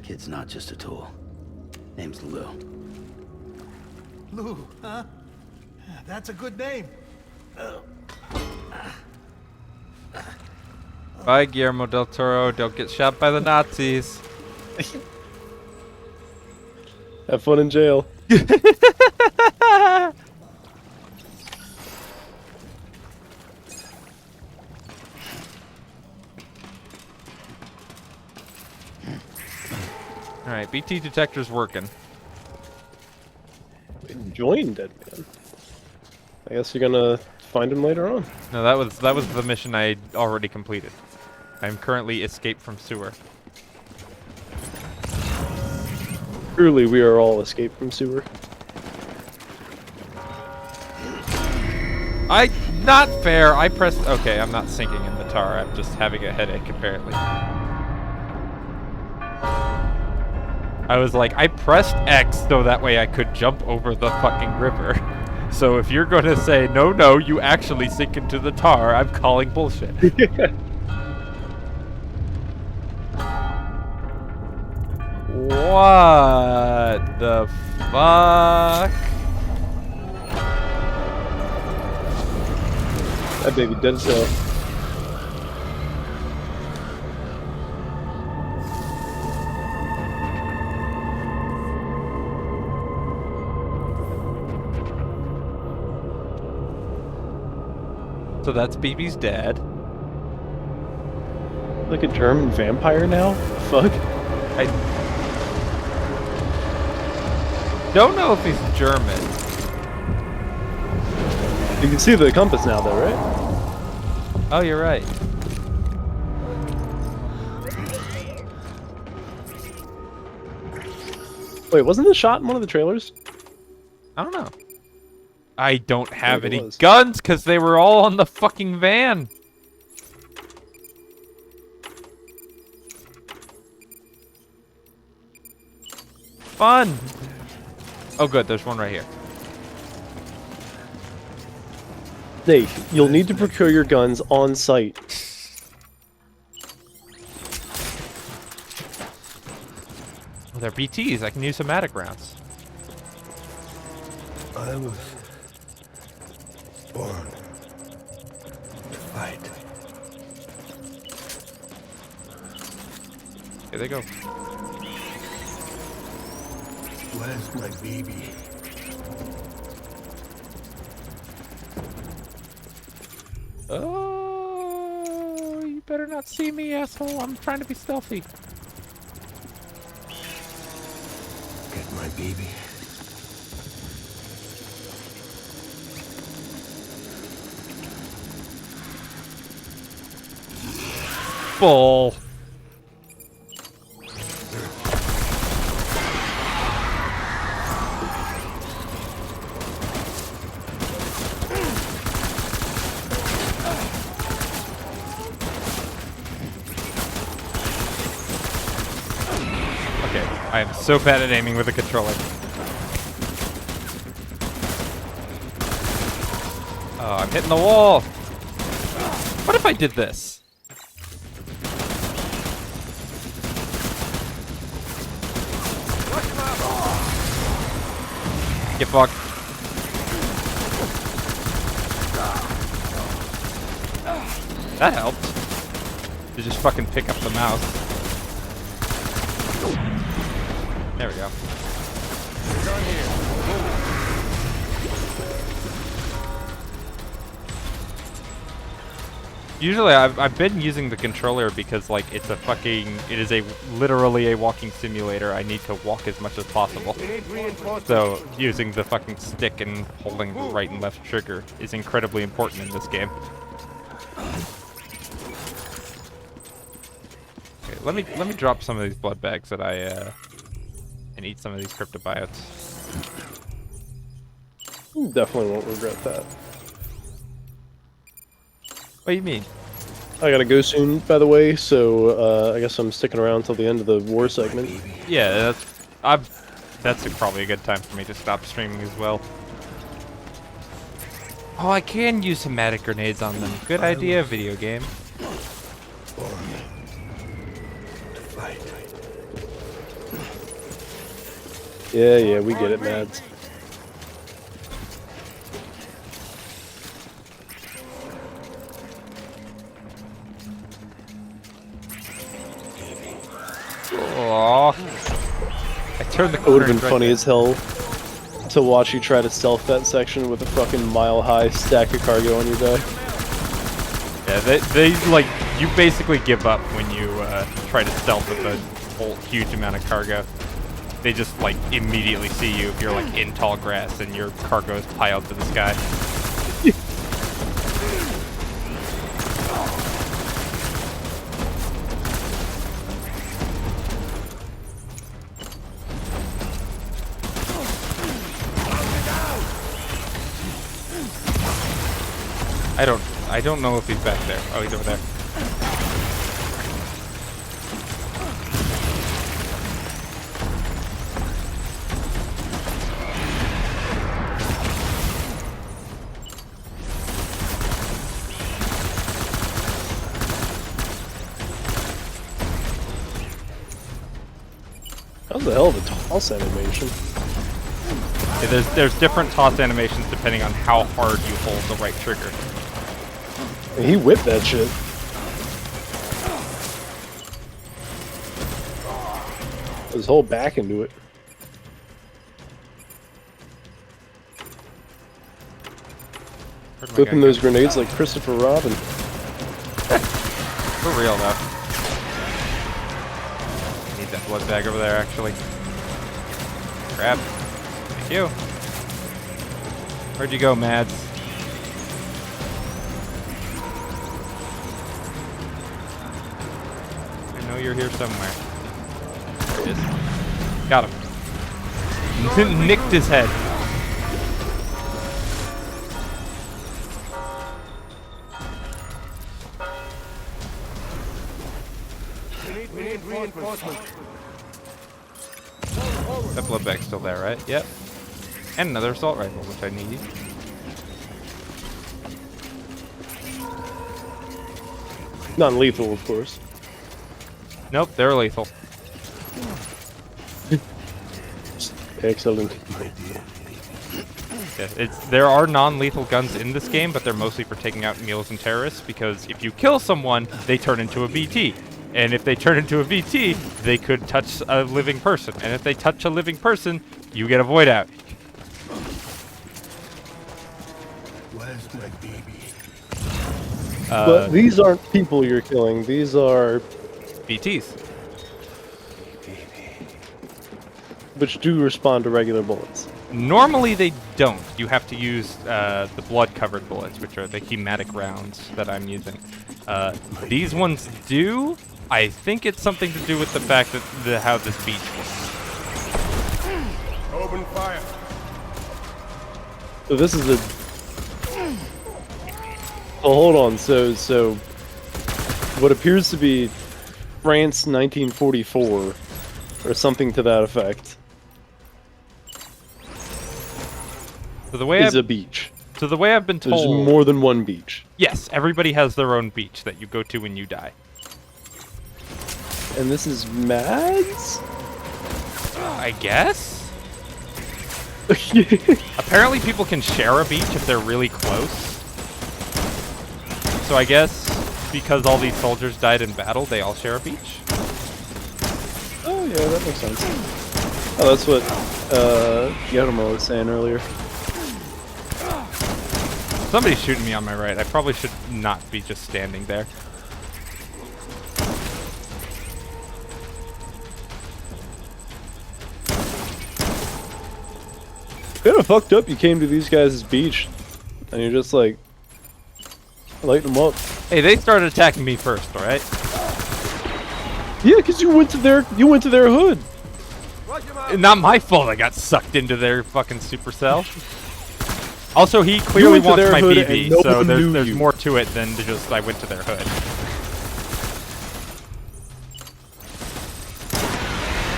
Kid's not just a tool. Name's Lou. Lou, huh? That's a good name. Bye, Guillermo del Toro. Don't get shot by the Nazis. Have fun in jail. Alright, BT detector's working. Join Dead Man. I guess you're gonna find him later on. No, that was the mission I already completed. I'm currently escaped from sewer. Truly, we are all escaped from sewer. Not fair. I pressed. Okay, I'm not sinking in the tar. I'm just having a headache apparently. I was like, I pressed X so that way I could jump over the fucking river. So if you're gonna say, no, you actually sink into the tar, I'm calling bullshit. What the fuck? That baby dead as hell. So that's BB's dad. Like a German vampire now? Fuck. I don't know if he's German. You can see the compass now, though, right? Oh, you're right. Wait, wasn't this shot in one of the trailers? I don't know. I don't have think it any was. guns because they were all on the fucking van. Fun. Oh, good. There's one right here. Nate, you'll need to procure your guns on site. Oh, they're BTs. I can use somatic rounds. I was born to fight. Here they go. Where's my baby? Oh, you better not see me, asshole. I'm trying to be stealthy. Get my baby. Bull. Okay, I am so bad at aiming with a controller. Oh, I'm hitting the wall. What if I did this? Get fucked. That helped. To just fucking pick up the mouse. There we go. Usually I've been using the controller because like it is literally a walking simulator. I need to walk as much as possible. So using the fucking stick and holding the right and left trigger is incredibly important in this game. Okay, let me drop some of these blood bags that and eat some of these cryptobiotes. Definitely won't regret that. What do you mean? I gotta go soon, by the way, so I guess I'm sticking around till the end of the war segment. Yeah, that's probably a good time for me to stop streaming as well. Oh, I can use somatic grenades on them. Good idea, video game. Born to fight. Yeah, we get it, Mads. Aww. I turned the It corner. would have been and right funny there. as hell to watch you try to stealth that section with a fucking mile-high stack of cargo on your back. Yeah, they like, you basically give up when you try to stealth with a whole huge amount of cargo. They just like immediately see you if you're like in tall grass and your cargo is piled to the sky. I don't know if he's back there. Oh, he's over there. That was a hell of a toss animation. Yeah, there's different toss animations depending on how hard you hold the right trigger. And he whipped that shit. His whole back into it. Where'd my Whipping guy those go? grenades like Christopher Robin. For real though. I need that blood bag over there actually. Grab. Thank you. Where'd you go, Mads? I know you're here somewhere. There it is. Got him. Nicked his head. We need reinforcements. That blood bag's still there, right? Yep. And another assault rifle, which I need. Non-lethal, of course. Nope, they're lethal. Excellent. Yeah, there are non-lethal guns in this game, but they're mostly for taking out mules and terrorists, because if you kill someone, they turn into a BT. And if they turn into a BT, they could touch a living person. And if they touch a living person, you get a void out. Where's my baby? But these aren't people you're killing. These are, BTs. which do respond to regular bullets. Normally they don't. You have to use the blood-covered bullets, which are the hematic rounds that I'm using. These ones do. I think it's something to do with the fact that how this beach works. Open fire. So this is a. Oh, hold on. So, what appears to be France 1944, or something to that effect, So the way is a beach. So the way I've been There's told, more than one beach, yes, everybody has their own beach that you go to when you die. and this is Mads. I guess. Apparently, people can share a beach if they're really close. So I guess because all these soldiers died in battle, they all share a beach. Oh yeah, that makes sense. Oh, that's what Guillermo was saying earlier. Somebody's shooting me on my right. I probably should not be just standing there. Kind of fucked up. You came to these guys' beach, and you're just like lighting them up. Hey, they started attacking me first, all right? Yeah, because you went to their hood. Not my fault I got sucked into their fucking supercell. Also, he clearly went to wants their my hood BB, and no so one knew there's you. more to it than to just I went to their hood.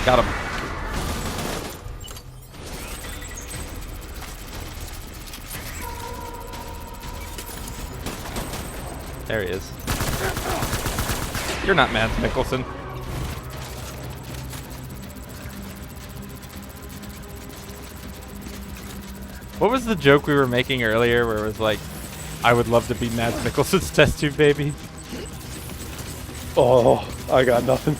Got him. There he is. You're not Mads Mikkelsen. What was the joke we were making earlier where it was like, I would love to be Mads Mikkelsen's test tube baby? Oh, I got nothing.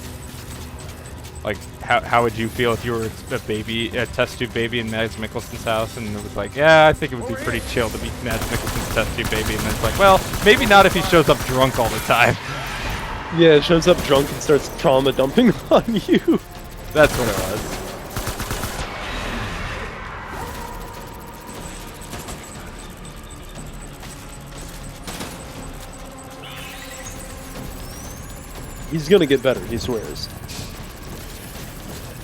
Like, how would you feel if you were a baby, a test tube baby in Mads Mikkelsen's house, and it was like, yeah, I think it would be pretty chill to be Mads Mikkelsen's test tube baby, and then it's like, well, maybe not if he shows up drunk all the time. Yeah, it shows up drunk and starts trauma dumping on you. That's what it was. He's gonna get better, he swears.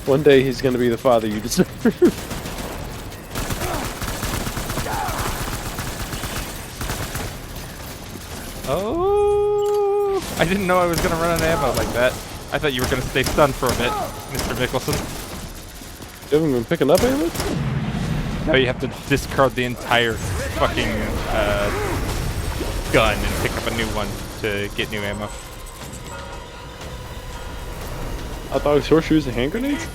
One day he's gonna be the father you deserve. Oh, I didn't know I was gonna run out of ammo like that. I thought you were gonna stay stunned for a bit, Mr. Mikkelsen. You haven't been picking up ammo? No, you have to discard the entire fucking gun and pick up a new one to get new ammo. I thought it was horseshoes and hand grenades?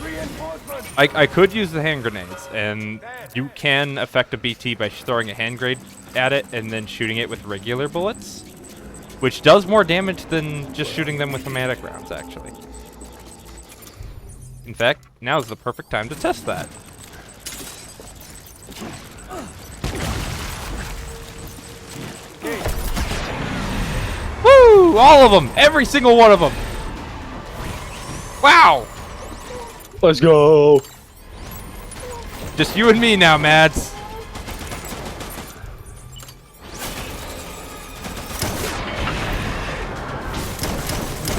I could use the hand grenades, and you can affect a BT by throwing a hand grenade at it and then shooting it with regular bullets, which does more damage than just shooting them with hematic rounds, actually. In fact, now is the perfect time to test that. Woo! All of them! Every single one of them! Wow! Let's go! Just you and me now, Mads.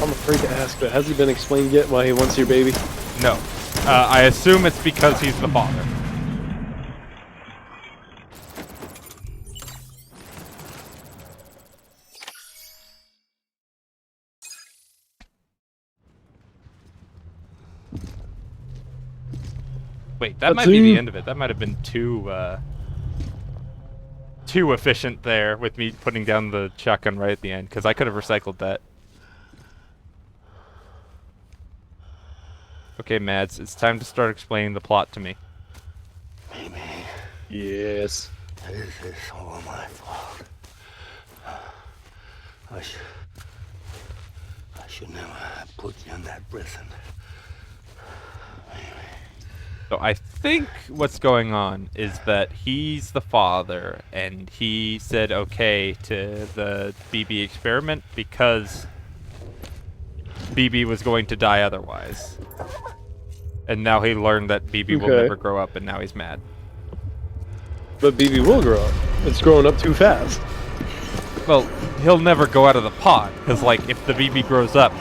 I'm afraid to ask, but has it been explained yet why he wants your baby? No. I assume it's because he's the father. Wait, that might be the end of it. That might have been too efficient there with me putting down the shotgun right at the end, because I could have recycled that. Okay, Mads, it's time to start explaining the plot to me. Maybe Yes. this is all my fault. I should never have put you in that prison. So I think what's going on is that he's the father, and he said okay to the BB experiment because BB was going to die otherwise. And now he learned that BB will Okay. never grow up, and now he's mad. But BB will grow up. It's growing up too fast. Well, he'll never go out of the pod, because, like, if the BB grows up,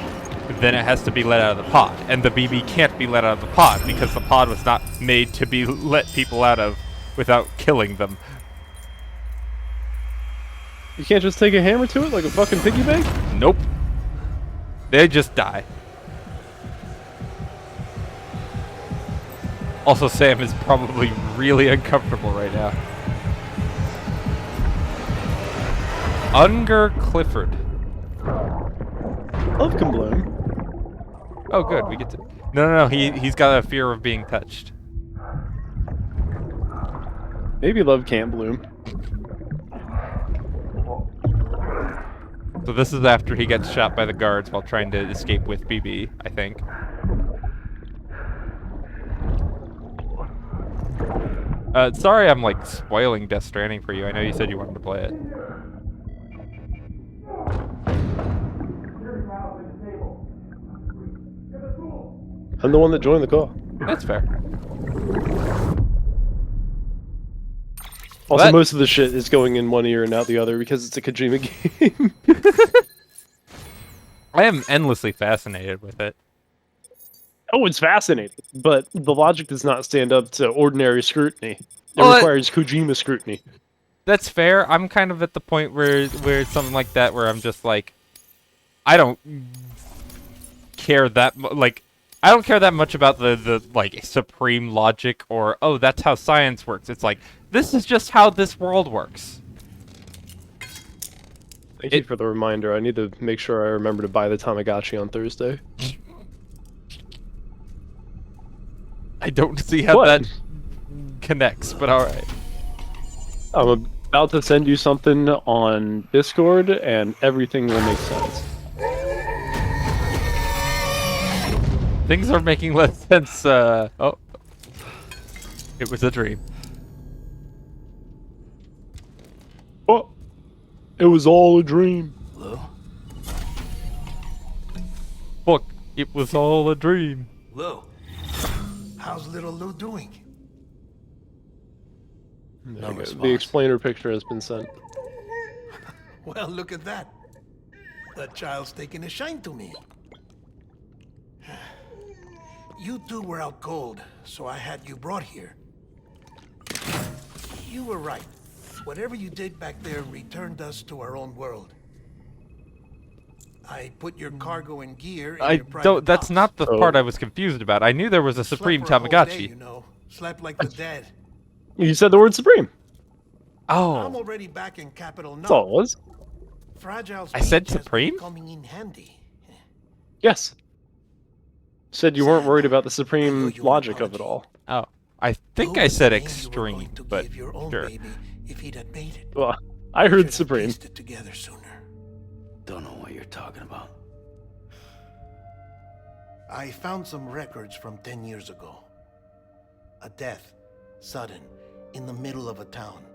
then it has to be let out of the pod. And the BB can't be let out of the pod, because the pod was not made to be let people out of without killing them. You can't just take a hammer to it like a fucking piggy bank? Nope. They just die. Also, Sam is probably really uncomfortable right now. Unger Clifford. Love can bloom. Oh, good. We get to. No. He's got a fear of being touched. Maybe love can't bloom. So this is after he gets shot by the guards while trying to escape with BB, I think. Sorry I'm, like, spoiling Death Stranding for you. I know you said you wanted to play it. I'm the one that joined the call. That's fair. Also, What? most of the shit is going in one ear and out the other because it's a Kojima game. I am endlessly fascinated with it. Oh, it's fascinating, but the logic does not stand up to ordinary scrutiny. It Well, requires Kojima scrutiny. That's fair. I'm kind of at the point where it's something like that where I'm just like, I don't care that I don't care that much about the like supreme logic or oh that's how science works. It's like this is just how this world works. Thank you for the reminder. I need to make sure I remember to buy the Tamagotchi on Thursday. I don't see how What? that connects, but all right. I'm about to send you something on Discord, and everything will make sense. Things are making less sense. Oh, it was a dream. Oh, it was all a dream. Lou? Look, it was all a dream. Lou, how's little Lou doing? No Okay, response. the explainer picture has been sent. Well, look at that. That child's taking a shine to me. You two were out cold, so I had you brought here. You were right. Whatever you did back there returned us to our own world. I put your cargo in gear in I your private don't. That's box. not the Oh. part I was confused about. I knew there was a Slept Supreme for a whole day, Tamagotchi. you know. Slept like the dead. You said the word supreme. I'm Oh, already back in Capital That's all it now. was. Fragile I said speech has been Supreme? coming in handy. Yes. Said you weren't worried about the supreme I owe you an logic of it apology. all. oh. I think Who I was said saying you were extreme, going to but give your own sure. baby if he'd had made it. Well, I heard Should've supreme. pieced it together sooner. Don't know what you're talking about. I found some records from 10 years ago. A death, sudden, in the middle of a town.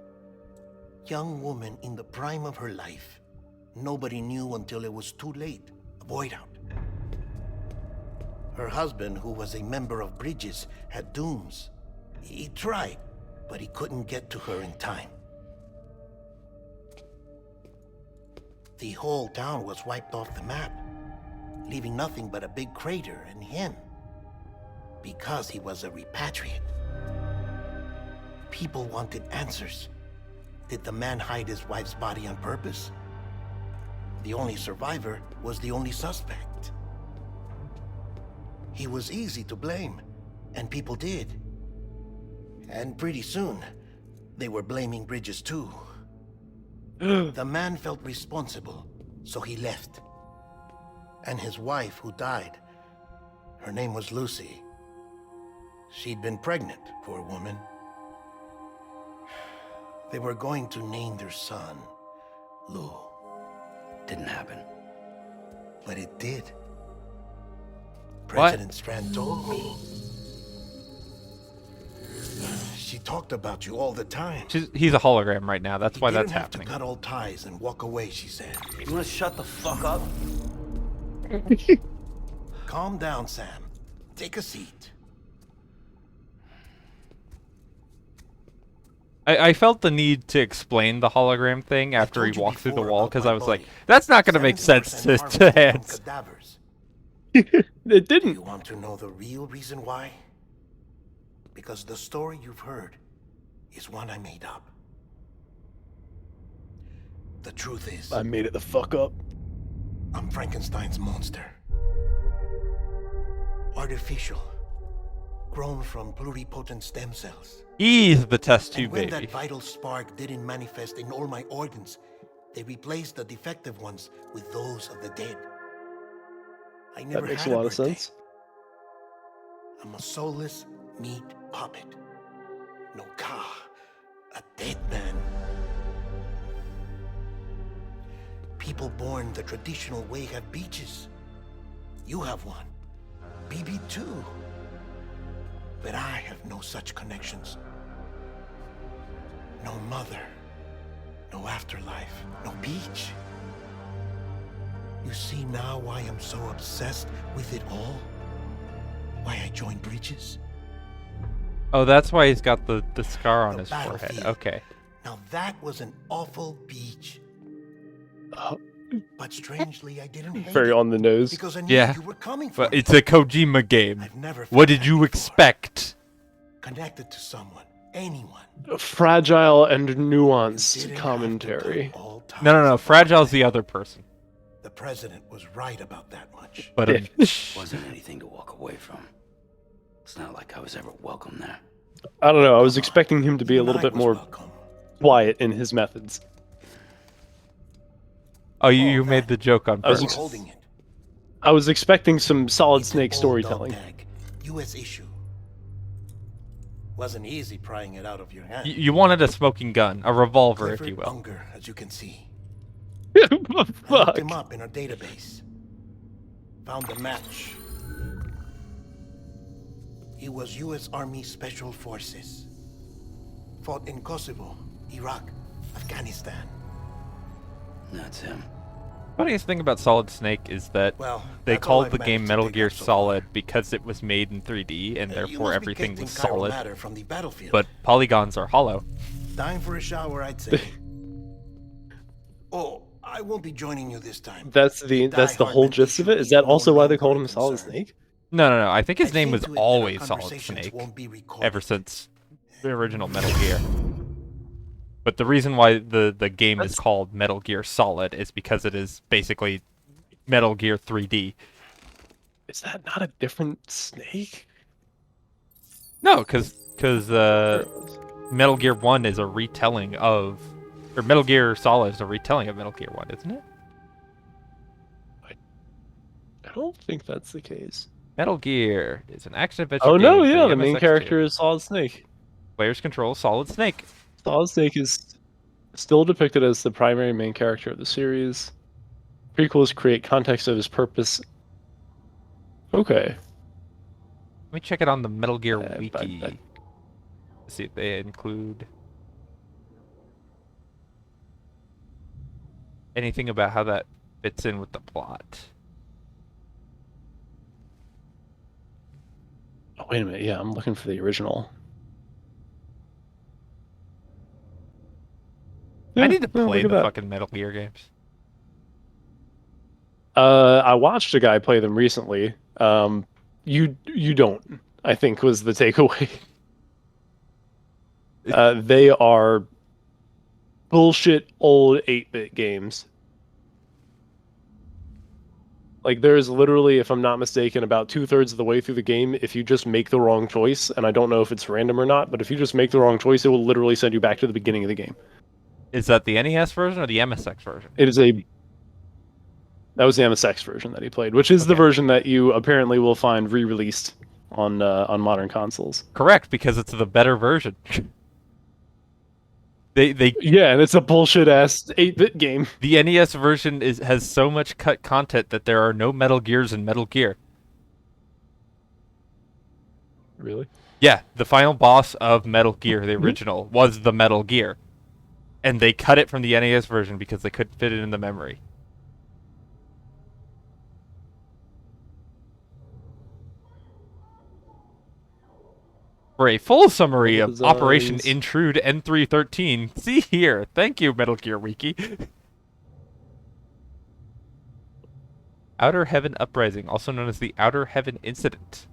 Young woman in the prime of her life. Nobody knew until it was too late. A void out. Her husband, who was a member of Bridges, had dooms. He tried, but he couldn't get to her in time. The whole town was wiped off the map, leaving nothing but a big crater and him. Because he was a repatriate. People wanted answers. Did the man hide his wife's body on purpose? The only survivor was the only suspect. He was easy to blame, and people did. And pretty soon, they were blaming Bridges too. The man felt responsible, so he left. And his wife, who died, her name was Lucy. She'd been pregnant, poor woman. They were going to name their son Lou. Didn't happen. But it did. President Strand told me. She talked about you all the time. He's a hologram right now. That's why that's You didn't have happening. to cut all ties and walk away, she said. You wanna shut the fuck up? Calm down, Sam. Take a seat. I felt the need to explain the hologram thing after he told you walked through the before wall, about because my I was like, body. that's not going to make sense 70% to harvested from Hans. cadavers. It Do didn't. you want to know the real reason why? Because the story you've heard is one I made up. The truth is, I made it the fuck up. I'm Frankenstein's monster. Artificial. Grown from pluripotent stem cells. He's the test tube And when baby. that vital spark didn't manifest in all my organs, they replaced the defective ones with those of the dead. I never That makes had a lot of birthday. sense. I'm a soulless meat puppet. No ka, a dead man. People born the traditional way have beaches. You have one. BB too. But I have no such connections. No mother. No afterlife. No beach. You see now why I'm so obsessed with it all? Why I joined Bridges? Oh, that's why he's got the scar on The his forehead. battlefield. Okay. Now that was an awful beach. But strangely, I didn't hate Very it, on the nose. because I knew Yeah. you were coming for But me. it's a Kojima game. I've never felt What did that you before. expect? Connected to someone, anyone. Fragile and You nuanced didn't have to cut commentary. all ties. No. Fragile's the other person. The president was right about that much. But Wasn't anything to walk away from. It's not like I was ever welcome there. I don't know. I was expecting him to be a little I bit was more welcome. quiet in his methods. oh, you made the joke on I was We're purpose. holding it. I was expecting some Solid It's an Snake old storytelling. dog tag, U.S. issue. Wasn't easy prying it out of your hand. You wanted a smoking gun, a revolver, if Clifford you will. Unger, as you can see. I looked Fuck. him up in our database. Found a match. He was U.S. Army Special Forces. Fought in Kosovo, Iraq, Afghanistan. That's him. Funniest thing about Solid Snake is that Well, they that's all called I've the game managed to Metal dig Gear up so Solid far. because it was made in 3D and You therefore must be everything getting was chiral solid. matter from the battlefield. But polygons are hollow. Time for a shower, I'd say. Oh, I won't be joining you this time. That's the Die-hard whole men gist of issue it. Is that equal also why they no called him more Solid concern. Snake? No. I think his I name see was to it that our always Solid conversations Snake won't be recorded. ever since the original Metal Gear. But the reason why the game is That's- called Metal Gear Solid is because it is basically Metal Gear 3D. Is that not a different Snake? No, because Metal Gear 1 is a retelling of... Or Metal Gear Solid is a retelling of Metal Gear 1, isn't it? I don't think that's the case. Metal Gear is an action-adventure Oh game no, for yeah, the main MSX2. character is Solid Snake. Players control Solid Snake. Solid Snake is still depicted as the primary main character of the series. Prequels create context of his purpose. Okay. Let me check it on the Metal Gear but- Wiki. but- Let's see if they include anything about how that fits in with the plot. Oh, wait a minute. Yeah, I'm looking for the original. I Yeah, need to yeah, play look at the that. fucking Metal Gear games. I watched a guy play them recently. You don't. I think was the takeaway. They are bullshit old 8-bit games. Like, there's literally, if I'm not mistaken, about 2/3 of the way through the game, if you just make the wrong choice, and I don't know if it's random or not, but if you just make the wrong choice, it will literally send you back to the beginning of the game. Is that the NES version or the MSX version? It is a... That was the MSX version that he played, which is the Okay. version that you apparently will find re-released on modern consoles. Correct, because it's the better version. They Yeah, and it's a bullshit-ass 8-bit game. the NES version has so much cut content that there are no Metal Gears in Metal Gear. Really? Yeah, the final boss of Metal Gear, the original, was the Metal Gear. And they cut it from the NES version because they couldn't fit it in the memory. For a full summary of Operation Designs. Intrude N313, see here. Thank you, Metal Gear Wiki. Outer Heaven Uprising, also known as the Outer Heaven Incident.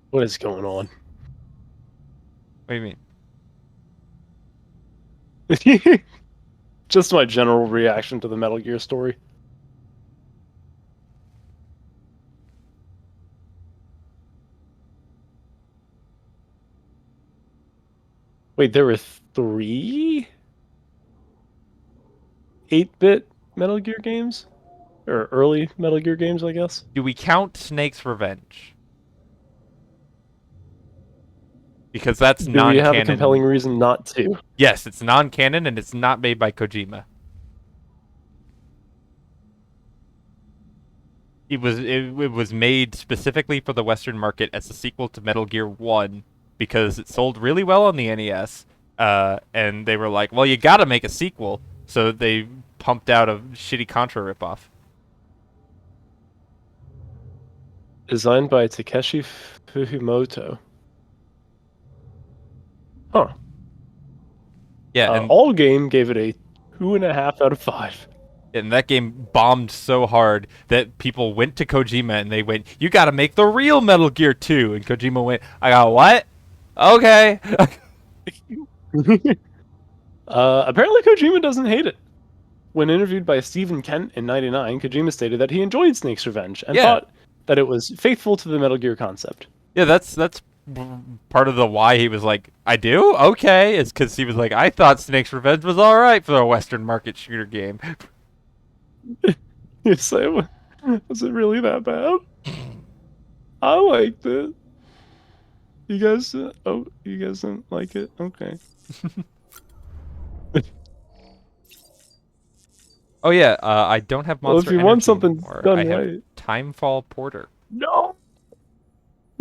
What is going on? What do you mean? Just my general reaction to the Metal Gear story. Wait, there were 3 8-bit Metal Gear games? Or early Metal Gear games, I guess? Do we count Snake's Revenge? Because that's Do we have a non-canon. compelling reason not to? Yes, it's non-canon and it's not made by Kojima. It was made specifically for the Western market as a sequel to Metal Gear 1 because it sold really well on the NES. And they were like, well, you gotta make a sequel. So they pumped out a shitty Contra ripoff. Designed by Takeshi Fujimoto. Huh. Yeah, and All Game gave it a 2.5 out of 5. And that game bombed so hard that people went to Kojima and they went, you gotta make the real Metal Gear 2. And Kojima went, I got what? Okay. Apparently Kojima doesn't hate it. When interviewed by Stephen Kent in '99, Kojima stated that he enjoyed Snake's Revenge and Yeah. thought that it was faithful to the Metal Gear concept. Yeah, that's part of the why he was like, I do? Okay. It's because he was like, I thought Snake's Revenge was alright for a Western market shooter game. You say, was it really that bad? I liked it. You guys, you guys didn't like it? Okay. Oh yeah, I don't have Well, if Monster you want Energy something anymore. done I have right. Timefall Porter, No.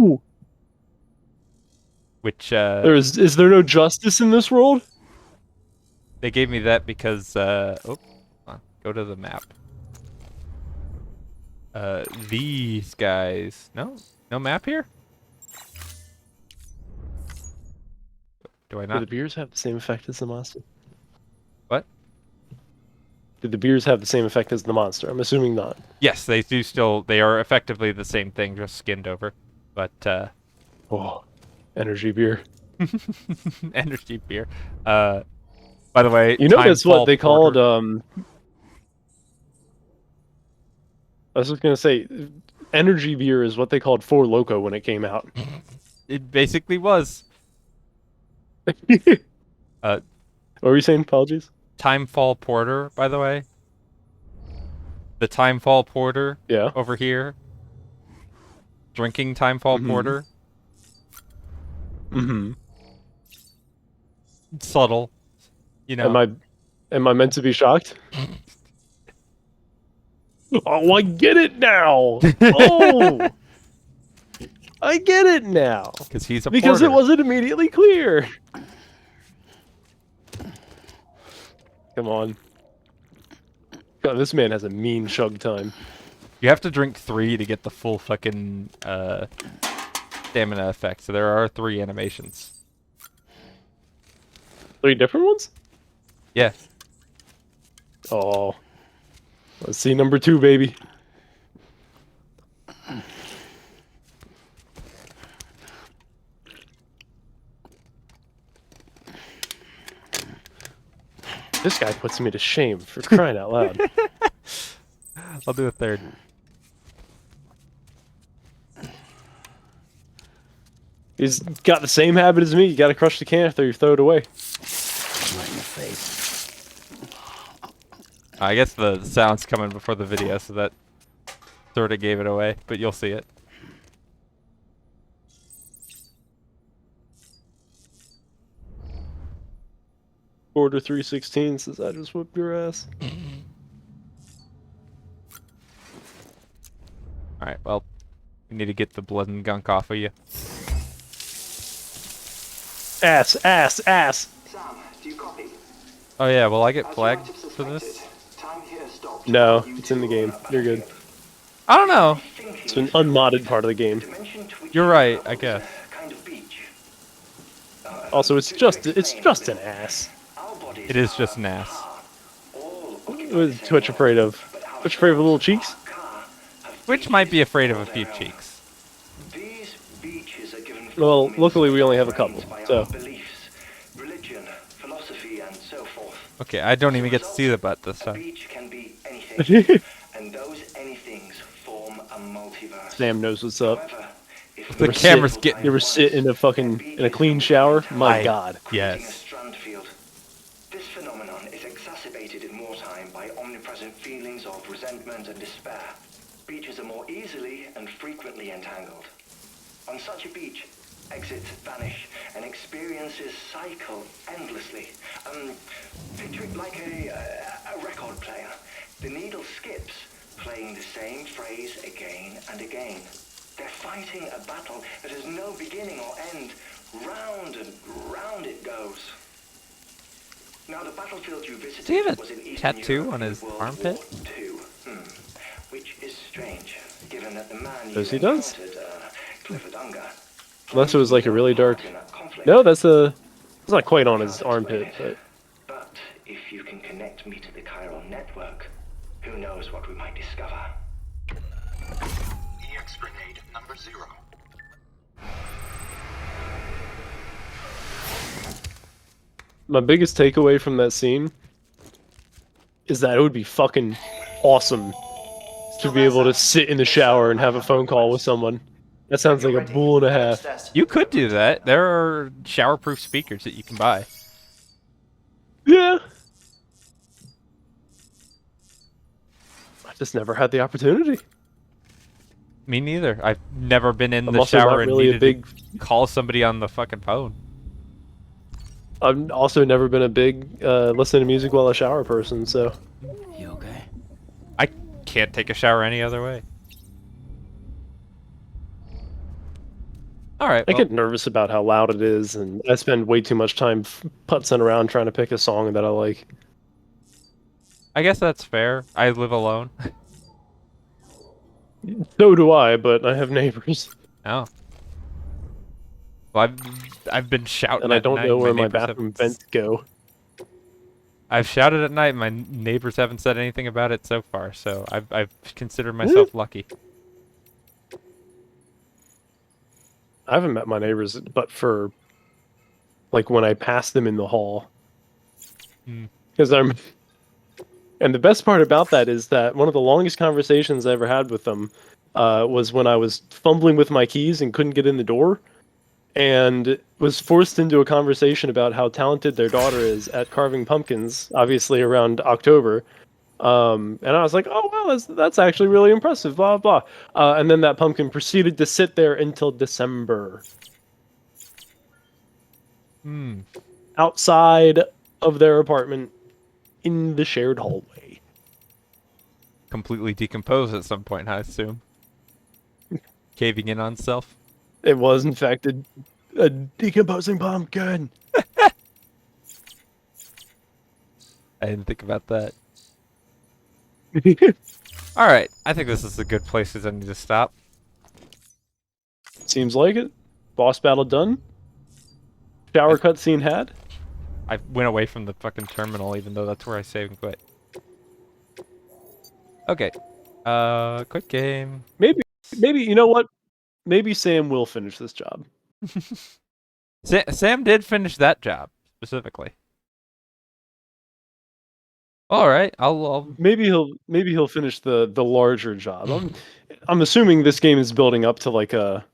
Ooh. which Is there no justice in this world? they gave me that because hold on, go to the map. These guys. No map here? Do I Do not? the beers have the same effect as the monster? What? Did the beers have the same effect as the monster? I'm assuming not. Yes, they do still. They are effectively the same thing, just skinned over. But Oh, energy beer. energy beer. By the way, You know that's what Timefall they called. Porter- I was just gonna say, energy beer is what they called Four Loko when it came out. It basically was. What were you saying? Apologies. Timefall Porter, by the way. The Timefall Porter Yeah. over here. Drinking Timefall Mhm. Porter. Mm-hmm. Subtle. You know. Am I meant to be shocked? Oh, I get it now. Oh, I get it now. Because he's a Because it porter. wasn't immediately clear. Come on. God, this man has a mean chug time. You have to drink 3 to get the full fucking stamina effect. So there are 3 animations. 3 different ones? Yeah. Oh. Let's see number 2, baby. This guy puts me to shame for crying out loud. I'll do a third. He's got the same habit as me. You gotta crush the can after you throw it away. Right in the face. I guess the sound's coming before the video, so that sort of gave it away, but you'll see it. Order 316 says I just whipped your ass. Alright, well, we need to get the blood and gunk off of you. Ass, ass, ass. Sam, do you copy? Oh yeah, will I get As flagged you might have for this? suspected, time here stopped No, while you it's in the two game. were You're good. I don't know. thinking It's an unmodded part of the game. dimension to which You're you right, I traveled guess. a kind of beach. Also, it's just an ass. Our bodies It is are just an ass. all What occupied is the Twitch same afraid world, of? but our Twitch afraid of little cheeks? car have Which might be beaches afraid of a of few their own. cheeks. These beaches are given Well, form in luckily we only have a couple, by so. our beliefs, religion, philosophy, and so forth. Okay, I don't even get to see the butt this A time. beach can be anything, and those anythings form a multiverse. Sam knows what's up. However, if The we camera's sit getting- You ever sit in a clean shower? My God. creating a Yes. strand field. This phenomenon is exacerbated in wartime by omnipresent feelings of resentment and despair. Beaches are more easily and frequently entangled. On such a beach, exits vanish and experiences cycle endlessly. Picture it like a record player. The needle skips, playing the same phrase again and again. They're fighting a battle that has no beginning or end. Round and round it goes. Now the battlefield you visited Does he have a was in Eastern tattoo Europe on in his World armpit? War II. Which is strange, given that the man Yes, you he does. encountered, Cliffordunga, Unless it was like a really dark. in that conflict. No, it's not quite on his armpit, but But if you can connect me to the chiral network, who knows what we might discover. EX grenade number 0. my biggest takeaway from that scene is that it would be fucking awesome to be able to sit in the shower and have a phone call with someone. That sounds like a bull and a half. You could do that. There are shower-proof speakers that you can buy. Yeah. I just never had the opportunity. Me neither. I've never been in I'm the also shower not and really a needed big. to call somebody on the fucking phone. I've also never been a big listen to music while I shower person. So You okay? I can't take a shower any other way. All right. I well, get nervous about how loud it is, and I spend way too much time putzing around trying to pick a song that I like. I guess that's fair. I live alone. So do I, but I have neighbors, Oh. Well, I've been shouting and I at don't night, know and where my neighbors bathroom haven't- vents go. I've shouted at night. My neighbors haven't said anything about it so far, so I've considered myself lucky. I haven't met my neighbors, but for like when I pass them in the hall, Hmm. because I'm. And the best part about that is that one of the longest conversations I ever had with them was when I was fumbling with my keys and couldn't get in the door, and was forced into a conversation about how talented their daughter is at carving pumpkins, obviously around October. And I was like, "Oh wow, that's actually really impressive." Blah blah. And then that pumpkin proceeded to sit there until December, Hmm. outside of their apartment, in the shared hallway. Completely decomposed at some point, I assume. Caving in on self. It was, in fact, a decomposing pumpkin. I didn't think about that. All right. I think this is a good place as I need to stop. Seems like it. Boss battle done. Shower cutscene had. I went away from the fucking terminal, even though that's where I save and quit. Okay. Quick game. Maybe you know what? Maybe Sam will finish this job. Sam did finish that job specifically. All right, I'll Maybe he'll finish the larger job. I'm assuming this game is building up to like a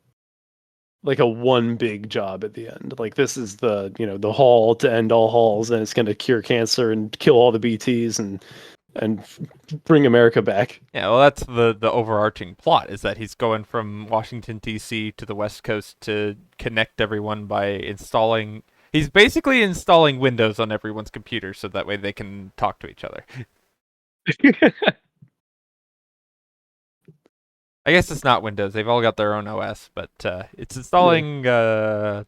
one big job at the end. Like this is the the haul to end all hauls, and it's going to cure cancer and kill all the BTs and bring America back. Yeah, well, that's the overarching plot is that he's going from Washington D.C. to the West Coast to connect everyone by installing. He's basically installing Windows on everyone's computer so that way they can talk to each other. I guess it's not Windows. They've all got their own OS, but it's installing Zoom.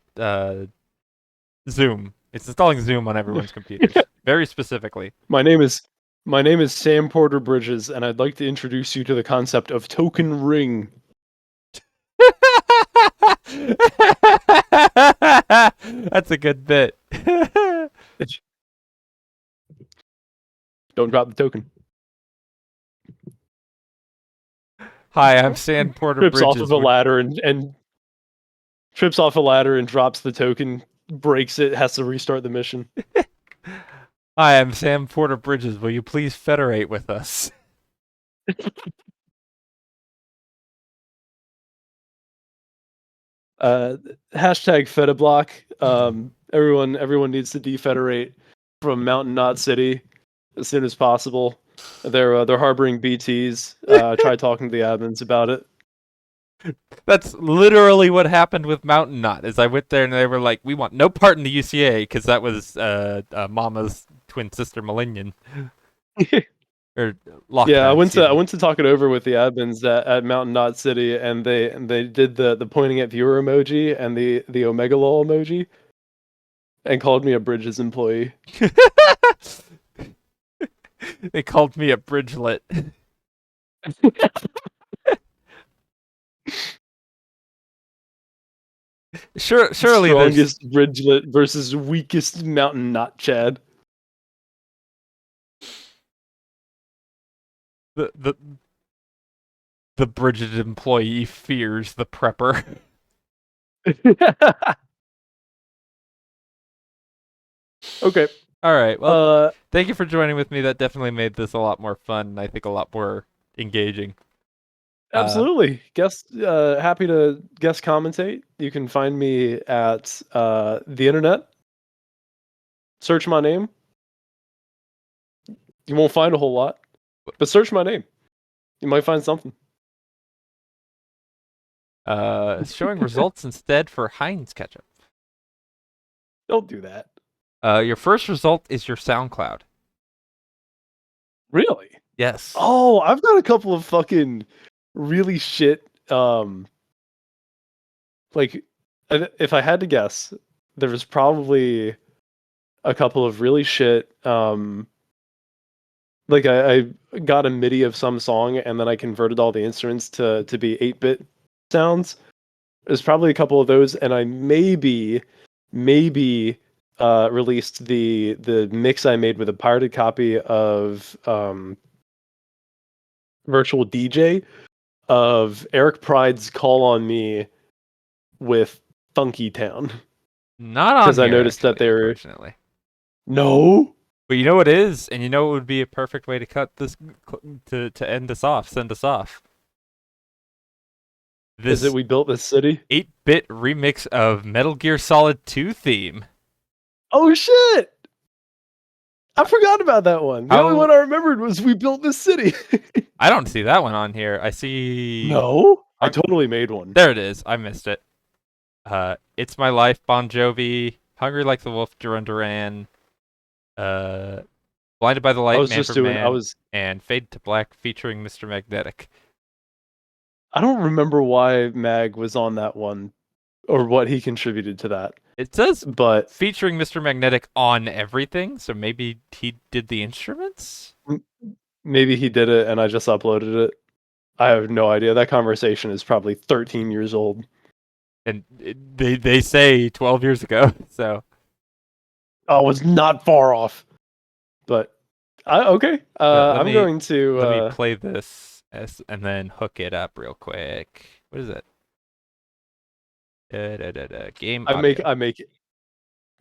It's installing Zoom on everyone's computers, very specifically. My name is Sam Porter Bridges, and I'd like to introduce you to the concept of token ring. That's a good bit. Don't drop the token. Hi, I'm Sam Porter Trips Bridges. off of a ladder and trips off a ladder and drops the token, breaks it, has to restart the mission. Hi, I'm Sam Porter Bridges. Will you please federate with us? Hashtag Fedablock. Everyone needs to defederate from Mountain Knot City as soon as possible. They're harboring BTs. I tried talking to the admins about it. That's literally what happened with Mountain Knot. Is I went there and they were like, "We want no part in the UCA," because that was Mama's twin sister Millennium. Or Yeah, I went to talk it over with the admins at Mountain Knot City, and they did the pointing at viewer emoji and the Omega lol emoji, and called me a Bridges employee. They called me a bridgelet. Surely there's strongest bridgelet versus weakest Mountain Knot Chad. the Bridget employee fears the prepper. Okay. All right. Well, thank you for joining with me. That definitely made this a lot more fun. And I think a lot more engaging. Absolutely. Happy to guest commentate. You can find me at the internet. Search my name. You won't find a whole lot, but search my name. You might find something. Showing results instead for Heinz ketchup. Don't do that. Your first result is your SoundCloud. Really? Yes. Oh, I've got a couple of fucking really shit. Like, if I had to guess, there was probably a couple of really shit. Like I got a MIDI of some song and then I converted all the instruments to be 8-bit sounds. There's probably a couple of those, and I maybe released the mix I made with a pirated copy of Virtual DJ of Eric Pride's "Call on Me" with Funky Town. Not on because I here, noticed that actually, they were unfortunately. no. But you know what is, and you know what would be a perfect way to cut this to end us off, send us off. Is it we built this city? 8-bit remix of Metal Gear Solid 2 theme. Oh shit! I forgot about that one. The only one I remembered was we built this city. I don't see that one on here. I see. No, I totally made one. There it is. I missed it. It's My Life, Bon Jovi, Hungry Like the Wolf, Duran Duran, Blinded by the Light, and Fade to Black featuring Mr. Magnetic. I don't remember why Mag was on that one, or what he contributed to that. It says, but featuring Mr. Magnetic on everything, so maybe he did the instruments? Maybe he did it and I just uploaded it. I have no idea. That conversation is probably 13 years old. And they say 12 years ago, so. Oh, it's not far off. But Okay. Let I'm me- going to. Let me play this and then hook it up real quick. What is it? Game audio. I make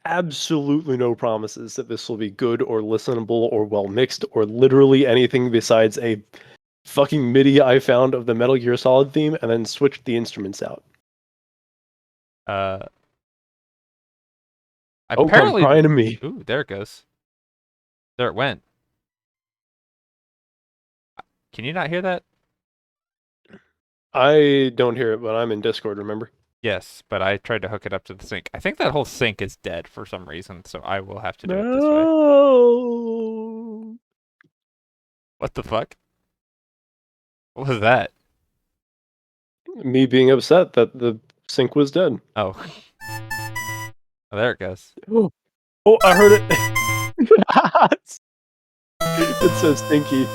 absolutely no promises that this will be good or listenable or well mixed or literally anything besides a fucking MIDI I found of the Metal Gear Solid theme and then switched the instruments out. Uh, Oh, come apparently, crying to me. ooh, there it goes. There it went. Can you not hear that? I don't hear it, but I'm in Discord, remember? Yes, but I tried to hook it up to the sync. I think that whole sync is dead for some reason, so I will have to do it this way. No. What the fuck? What was that? Me being upset that the sync was dead. Oh. Oh, there it goes. Oh, I heard it. It's so stinky.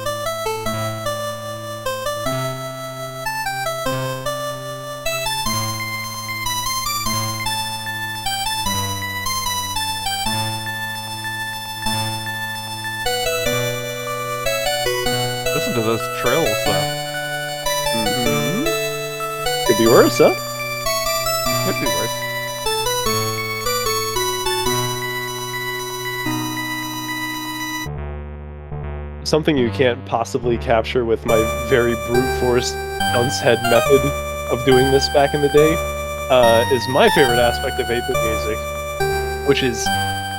Listen to those trills, though. Could be worse, huh? Could be worse. Something you can't possibly capture with my very brute force dunce head method of doing this back in the day is my favorite aspect of 8-bit music, which is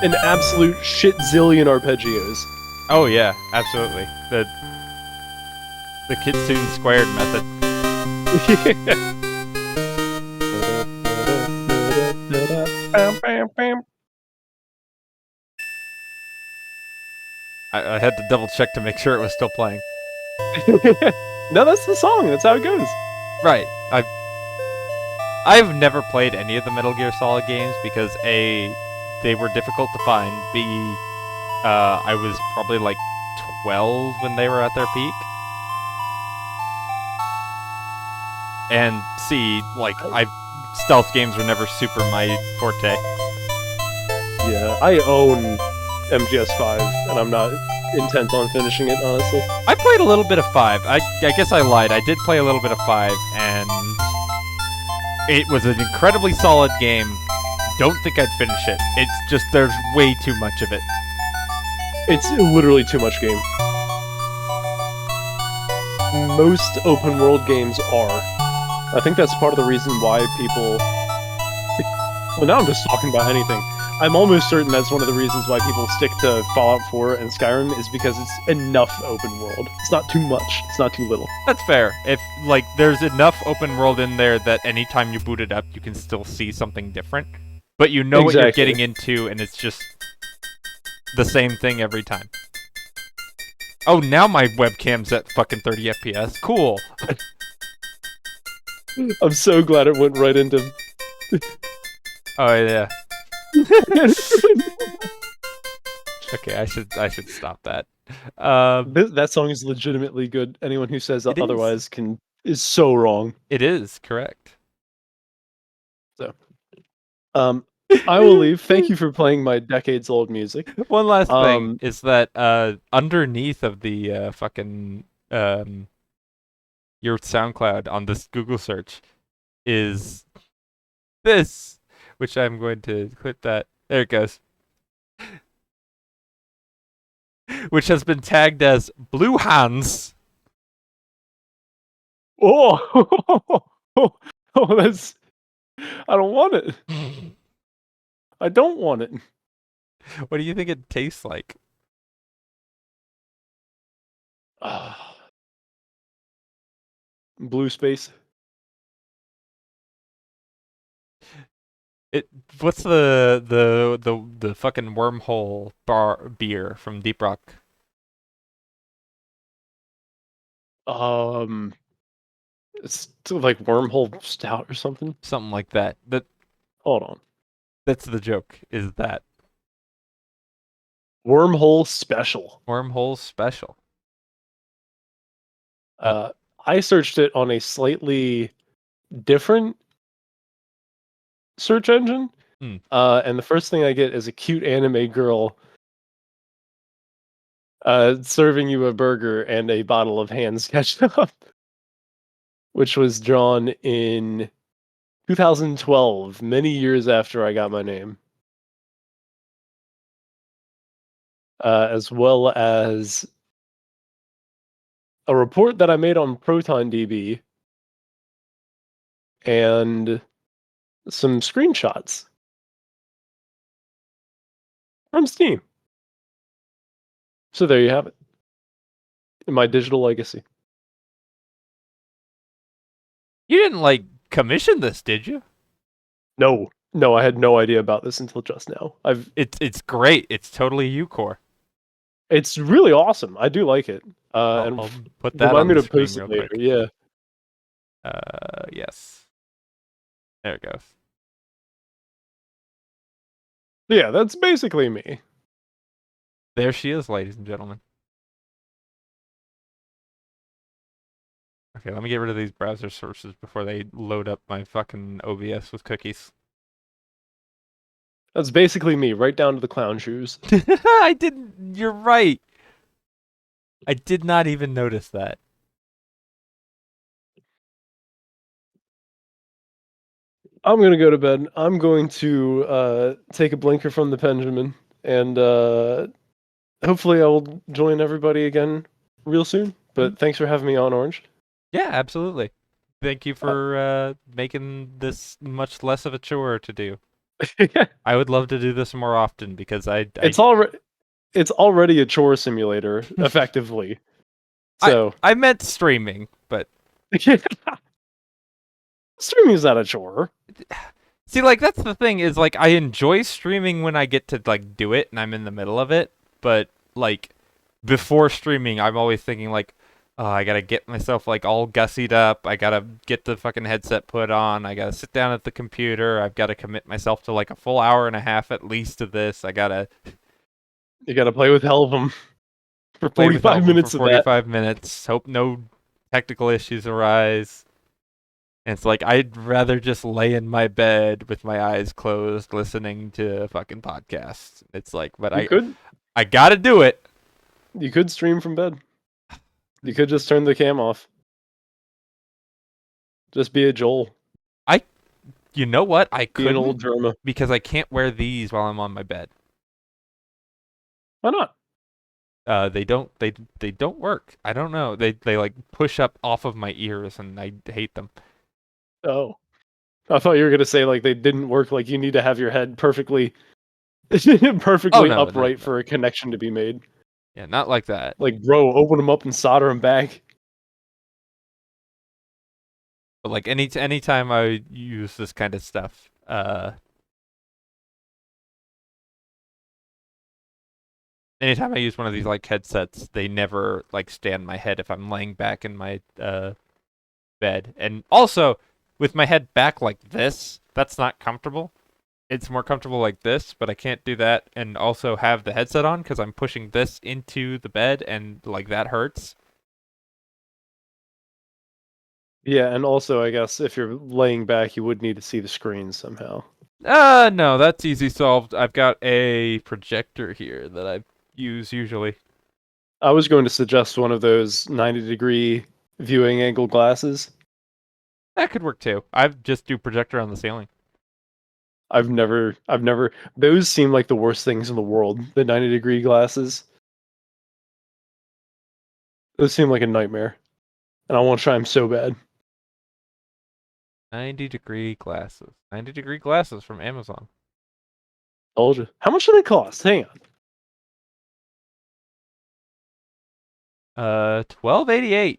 an absolute shit zillion arpeggios. Oh yeah, absolutely. The Kitsune squared method. I had to double check to make sure it was still playing. No, that's the song. That's how it goes. Right. I've never played any of the Metal Gear Solid games because A, they were difficult to find. B, I was probably like 12 when they were at their peak. And C, like stealth games were never super my forte. Yeah, I own MGS5, and I'm not intent on finishing it, honestly. I played a little bit of 5. I guess I lied. I did play a little bit of 5, and it was an incredibly solid game. Don't think I'd finish it. It's just there's way too much of it. It's literally too much game. Most open world games are. I think that's part of the reason why people... Well, now I'm just talking about anything. I'm almost certain that's one of the reasons why people stick to Fallout 4 and Skyrim is because it's enough open world. It's not too much. It's not too little. That's fair. If, like, there's enough open world in there that anytime you boot it up, you can still see something different. But you know what you're getting into, and it's just the same thing every time. Oh, now my webcam's at fucking 30 FPS. Cool. I'm so glad it went right into... Oh, yeah. Okay, I should stop that. That song is legitimately good. Anyone who says otherwise is so wrong. It is correct. So, I will leave. Thank you for playing my decades-old music. One last thing is that underneath of the fucking your SoundCloud on this Google search is this, which I'm going to clip that. There it goes. Which has been tagged as Blue Hands. Oh, that's... I don't want it. I don't want it. What do you think it tastes like? Blue space. What's the fucking wormhole beer from Deep Rock? It's like wormhole stout or something. Something like that. Hold on. That's the joke. Is that Wormhole special. wormhole special? I searched it on a slightly different search engine, and the first thing I get is a cute anime girl serving you a burger and a bottle of Hans ketchup, which was drawn in 2012, many years after I got my name. As well as a report that I made on ProtonDB and some screenshots from Steam. So there you have it. My digital legacy. You didn't like commission this, did you? No, I had no idea about this until just now. It's great. It's totally UCore. It's really awesome. I do like it. I'll put that remind on me the to post screen it real later. quick. Yeah. Yes. There it goes. Yeah, that's basically me. There she is, ladies and gentlemen. Okay, let me get rid of these browser sources before they load up my fucking OBS with cookies. That's basically me, right down to the clown shoes. I didn't. You're right. I did not even notice that. I'm gonna go to bed. I'm going to take a blinker from the Benjamin, and hopefully I will join everybody again real soon. But thanks for having me on, Orange. Yeah, absolutely. Thank you for making this much less of a chore to do. I would love to do this more often because it's already a chore simulator, effectively. So I meant streaming, but streaming is not a chore. see, like that's the thing is like I enjoy streaming when I get to like do it and I'm in the middle of it, but like before streaming, I'm always thinking like, oh, I gotta get myself like all gussied up. I gotta get the fucking headset put on. I gotta sit down at the computer. I've gotta commit myself to like a full hour and a half at least of this. You gotta play with Helvum for 45 minutes for of that. 45 minutes. Hope no technical issues arise. And it's like I'd rather just lay in my bed with my eyes closed, listening to a fucking podcast. It's like, but I gotta do it. You could stream from bed. You could just turn the cam off. Just be a Joel. You know what? I Be an couldn't old drama. because I can't wear these while I'm on my bed. Why not? They don't work. I don't know. They like push up off of my ears and I hate them. Oh. I thought you were gonna say like they didn't work, like you need to have your head perfectly upright for a connection to be made. Yeah, not like that. Like, bro, open them up and solder them back. But like anytime I use this kind of stuff, anytime I use one of these like headsets, they never like stay on my head if I'm laying back in my bed. And also, with my head back like this, that's not comfortable. It's more comfortable like this, but I can't do that and also have the headset on because I'm pushing this into the bed and like that hurts. Yeah, and also I guess if you're laying back, you would need to see the screen somehow. No, that's easy solved. I've got a projector here that I use usually. I was going to suggest one of those 90-degree viewing angle glasses. That could work too. I just do projector on the ceiling. I've never, those seem like the worst things in the world, the 90-degree glasses. Those seem like a nightmare. And I want to try them so bad. 90-degree glasses. 90-degree glasses from Amazon. Told you. How much do they cost? Hang on. $12.88.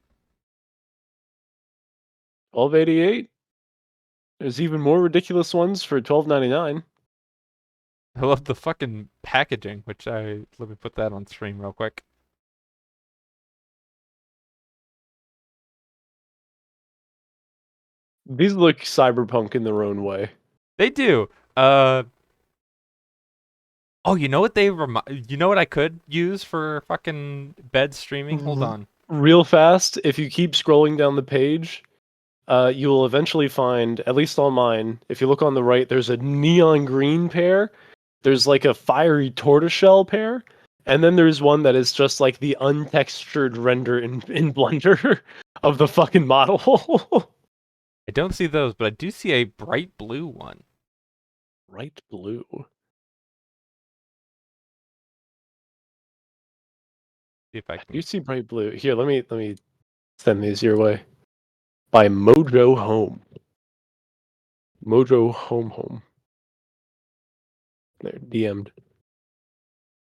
$12.88. There's even more ridiculous ones for $12.99. I love the fucking packaging, let me put that on stream real quick. These look cyberpunk in their own way. They do. Oh, you know what you know what I could use for fucking bed streaming? Hold on. Real fast, if you keep scrolling down the page, you will eventually find, at least on mine, if you look on the right, there's a neon green pair, there's like a fiery tortoiseshell pair, And then there's one that is just like the untextured render in Blender of the fucking model. I don't see those, but I do see a bright blue one. Bright blue. See if I You can. see bright blue. Here, let me send these your way. By Mojo Home. Mojo Home. They're DM'd.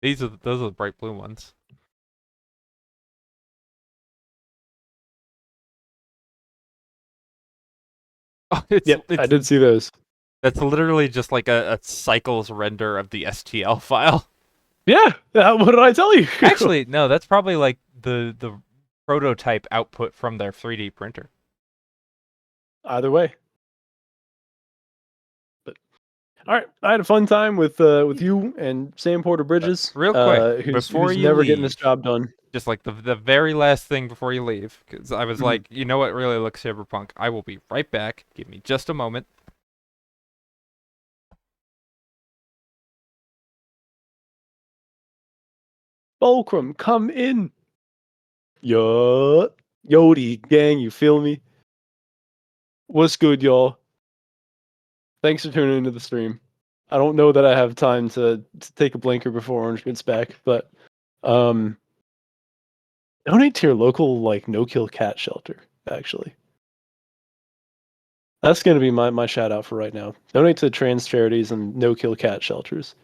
Those are the bright blue ones. Oh, Yep, I did see those. That's literally just like a cycles render of the STL file. Yeah, what did I tell you? Actually, no, that's probably like the prototype output from their 3D printer. Either way. But all right, I had a fun time with you and Sam Porter Bridges. Real quick, who's before you never getting this leave, job done. Just like the very last thing before you leave, because I was Mhm. like, you know what really looks cyberpunk? I will be right back. Give me just a moment. Fulcrum, come in. Yodi gang, you feel me? What's good, y'all? Thanks for tuning into the stream. I don't know that I have time to take a blinker before Orange gets back, but donate to your local like no-kill cat shelter, actually. That's gonna be my shout out for right now. Donate to trans charities and no-kill cat shelters.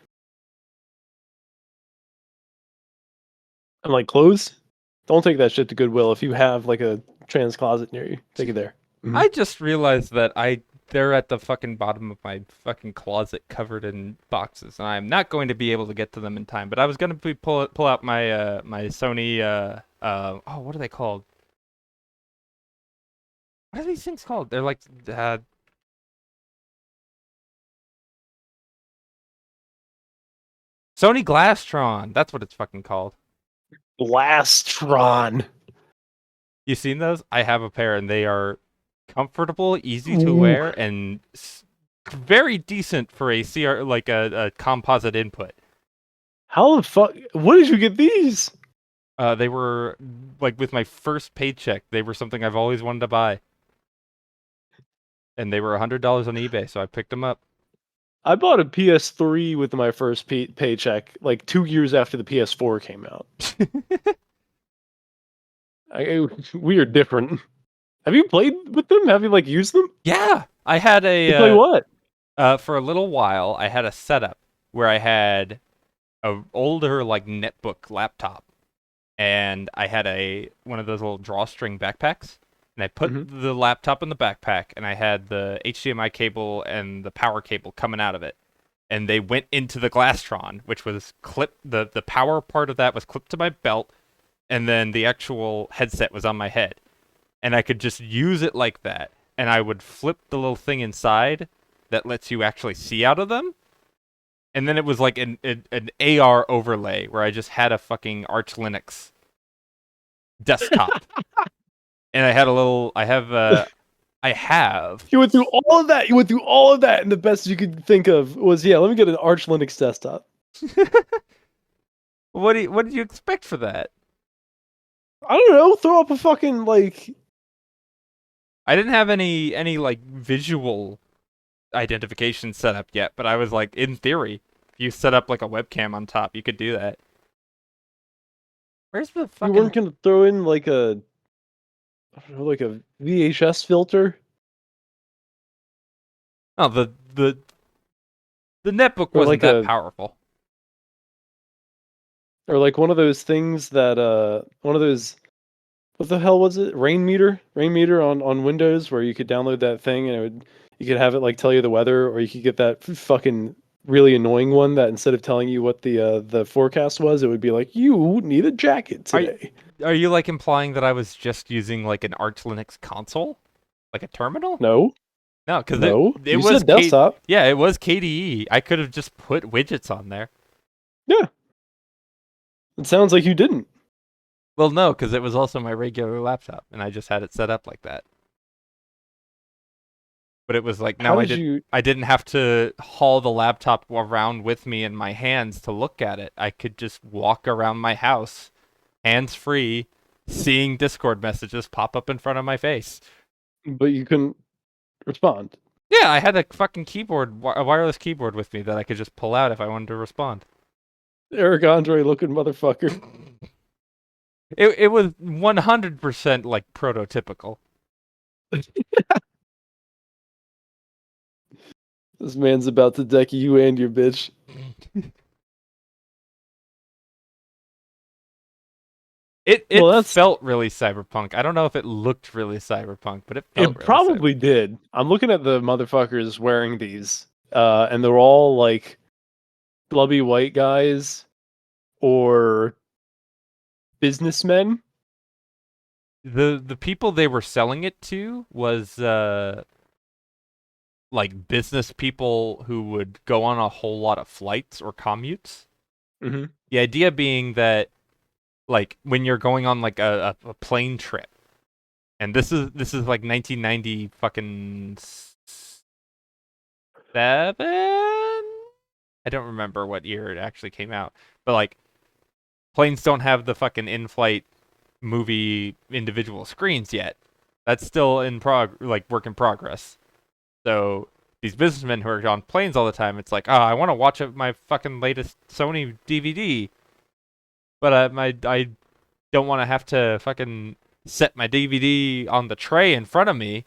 And like clothes, don't take that shit to Goodwill. If you have like a trans closet near you, take it there. Mhm. I just realized that they're at the fucking bottom of my fucking closet covered in boxes, and I'm not going to be able to get to them in time. But I was gonna pull out my my Sony oh, what are they called? What are these things called? They're like Sony Glasstron. That's what it's fucking called. Blastron. You seen those? I have a pair, and they are comfortable, easy to Ooh. wear, and very decent for a CR like a composite input. How the fuck? What did you get these? They were like with my first paycheck. They were something I've always wanted to buy, and they were $100 on eBay, so I picked them up. I bought a PS3 with my first paycheck, like 2 years after the PS4 came out. We are different. Have you played with them? Have you like used them? Yeah, I had You play a what? for a little while. I had a setup where I had a older like netbook laptop, and I had one of those little drawstring backpacks, and I put the laptop in the backpack, and I had the HDMI cable and the power cable coming out of it, and they went into the Glasstron, which was clipped. The power part of that was clipped to my belt, and then the actual headset was on my head, and I could just use it like that, and I would flip the little thing inside that lets you actually see out of them. And then it was like an AR overlay where I just had a fucking Arch Linux desktop. And I have. You went through all of that. You went through all of that, and the best you could think of was, yeah, let me get an Arch Linux desktop. What did you expect for that? I don't know. Throw up a fucking like. I didn't have any like visual identification set up yet, but I was like, in theory, if you set up like a webcam on top, you could do that. Where's the fucking? You weren't gonna throw in like a VHS filter. Oh, the netbook Or wasn't like that powerful. Or like one of those things that one of those, what the hell was it? Rain meter on Windows, where you could download that thing and you could have it like tell you the weather, or you could get that fucking really annoying one that instead of telling you what the forecast was, it would be like, you need a jacket today. Are you like implying that I was just using like an Arch Linux console, like a terminal? No, because it you was said desktop. Yeah, it was KDE. I could have just put widgets on there. Yeah, it sounds like you didn't. Well, no, because it was also my regular laptop, and I just had it set up like that. But it was like, How no, did you? I didn't have to haul the laptop around with me in my hands to look at it. I could just walk around my house, hands free, seeing Discord messages pop up in front of my face. But you couldn't respond. Yeah, I had a fucking keyboard, a wireless keyboard with me that I could just pull out if I wanted to respond. Eric Andre looking motherfucker. It was 100% like prototypical. This man's about to deck you and your bitch. It Well, that's- felt really cyberpunk. I don't know if it looked really cyberpunk, but it felt It really probably did. I'm looking at the motherfuckers wearing these, and they're all like blubby white guys or businessmen. The people they were selling it to was like business people who would go on a whole lot of flights or commutes. Mm-hmm. The idea being that like when you're going on like a plane trip, and this is like 1990 fucking 7. I don't remember what year it actually came out, but like planes don't have the fucking in-flight movie individual screens yet. That's still work in progress. So these businessmen who are on planes all the time, it's like, oh, I want to watch my fucking latest Sony DVD, but I don't want to have to fucking set my DVD on the tray in front of me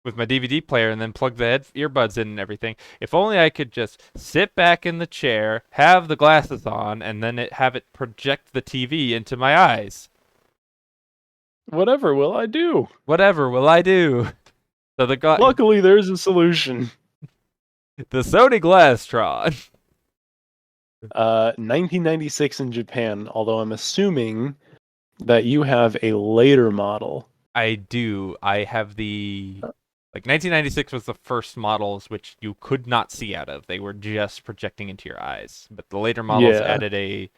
with my DVD player and then plug the earbuds in and everything. If only I could just sit back in the chair, have the glasses on, and then have it project the TV into my eyes. Whatever will I do? Whatever will I do? So Luckily, there's a solution. the Sony Glastron. 1996 in Japan, although I'm assuming that you have a later model. I do. I have the 1996 was the first models which you could not see out of. They were just projecting into your eyes. But the later models Yeah. added a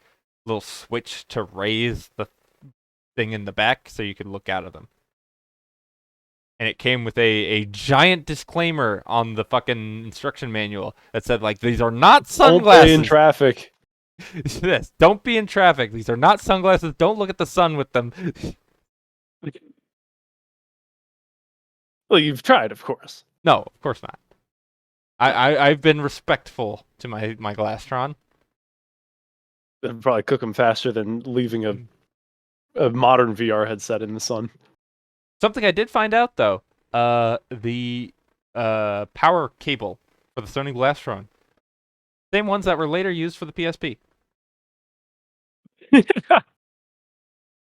little switch to raise the thing in the back so you could look out of them. And it came with a giant disclaimer on the fucking instruction manual that said, like, these are not sunglasses. Don't be in traffic. Yes, don't be in traffic. These are not sunglasses. Don't look at the sun with them. Well, you've tried, of course. No, of course not. I've been respectful to my Glastron. That'd probably cook them faster than leaving a modern VR headset in the sun. Something I did find out though, the power cable for the Sony Glastron, same ones that were later used for the PSP.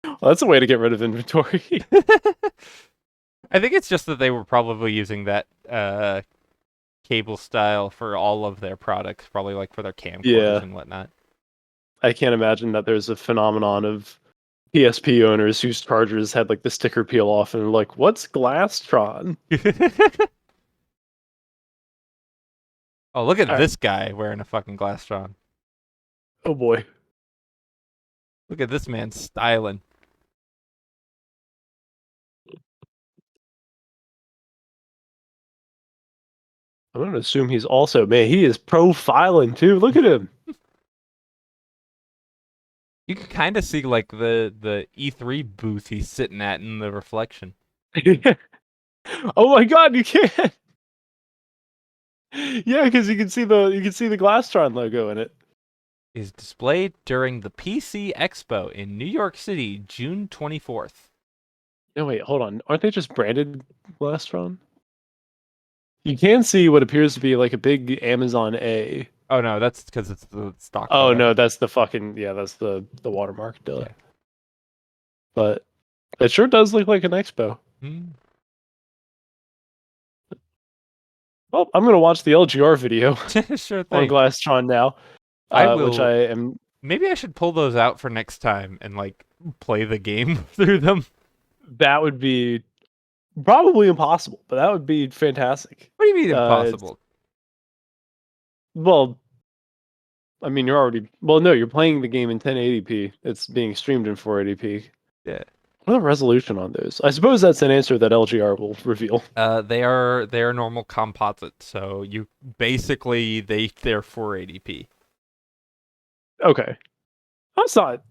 Well, that's a way to get rid of inventory. I think it's just that they were probably using that cable style for all of their products, probably like for their camcorders and whatnot. I can't imagine that there's a phenomenon of PSP owners whose chargers had like the sticker peel off and are like, what's Glastron? Oh, look at All this guy wearing a fucking Glastron. Oh boy. Look at this man styling. I'm going to assume he's also, man, he is profiling too. Look at him. You can kind of see like the E3 booth he's sitting at in the reflection. Oh my god, you can't. Yeah, because you can see the Glastron logo in it. Is displayed during the PC Expo in New York City, June 24th. No, wait, hold on. Aren't they just branded Glastron? You can see what appears to be like a big Amazon A. Oh no, that's because it's the stock. Oh photo. no, that's the fucking that's the watermark. Duh. Yeah. But it sure does look like an expo. Hmm. Well, I'm gonna watch the LGR video Sure on thing. Glastron now, which I am. Maybe I should pull those out for next time and like play the game through them. That would be probably impossible, but that would be fantastic. What do you mean impossible? Well, I mean, you're already. Well, no, you're playing the game in 1080p. It's being streamed in 480p. Yeah. What the resolution on those? I suppose that's an answer that LGR will reveal. They are normal composite, so you basically they're 480p. Okay. That's not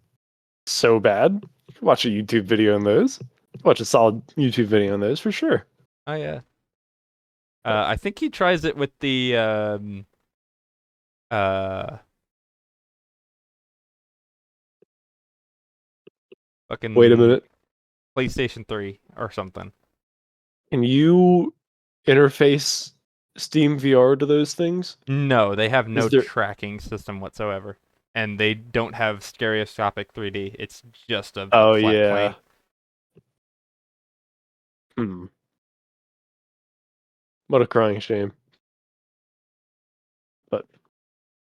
so bad. Watch a YouTube video on those. Watch a solid YouTube video on those for sure. Oh yeah. I think he tries it with the fucking Wait a minute. PlayStation 3 or something. Can you interface Steam VR to those things? No, they have no there- tracking system whatsoever, and they don't have stereoscopic 3D. It's just a Oh flat yeah. plane. What a crying shame. But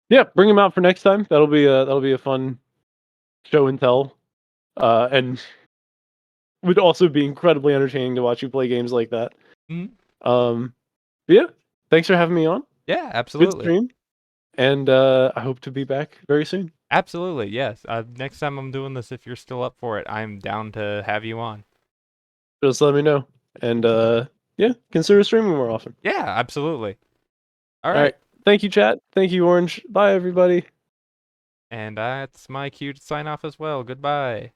yeah, bring him out for next time. That'll be a fun show and tell. And would also be incredibly entertaining to watch you play games like that. Mhm. But yeah, thanks for having me on. Yeah, Good absolutely. stream. And I hope to be back very soon. Absolutely, yes. Next time I'm doing this, if you're still up for it, I'm down to have you on. Just let me know. And yeah, consider streaming more often. Yeah, absolutely. All All right. right. Thank you, chat. Thank you, Orange. Bye, everybody. And that's my cue to sign off as well. Goodbye.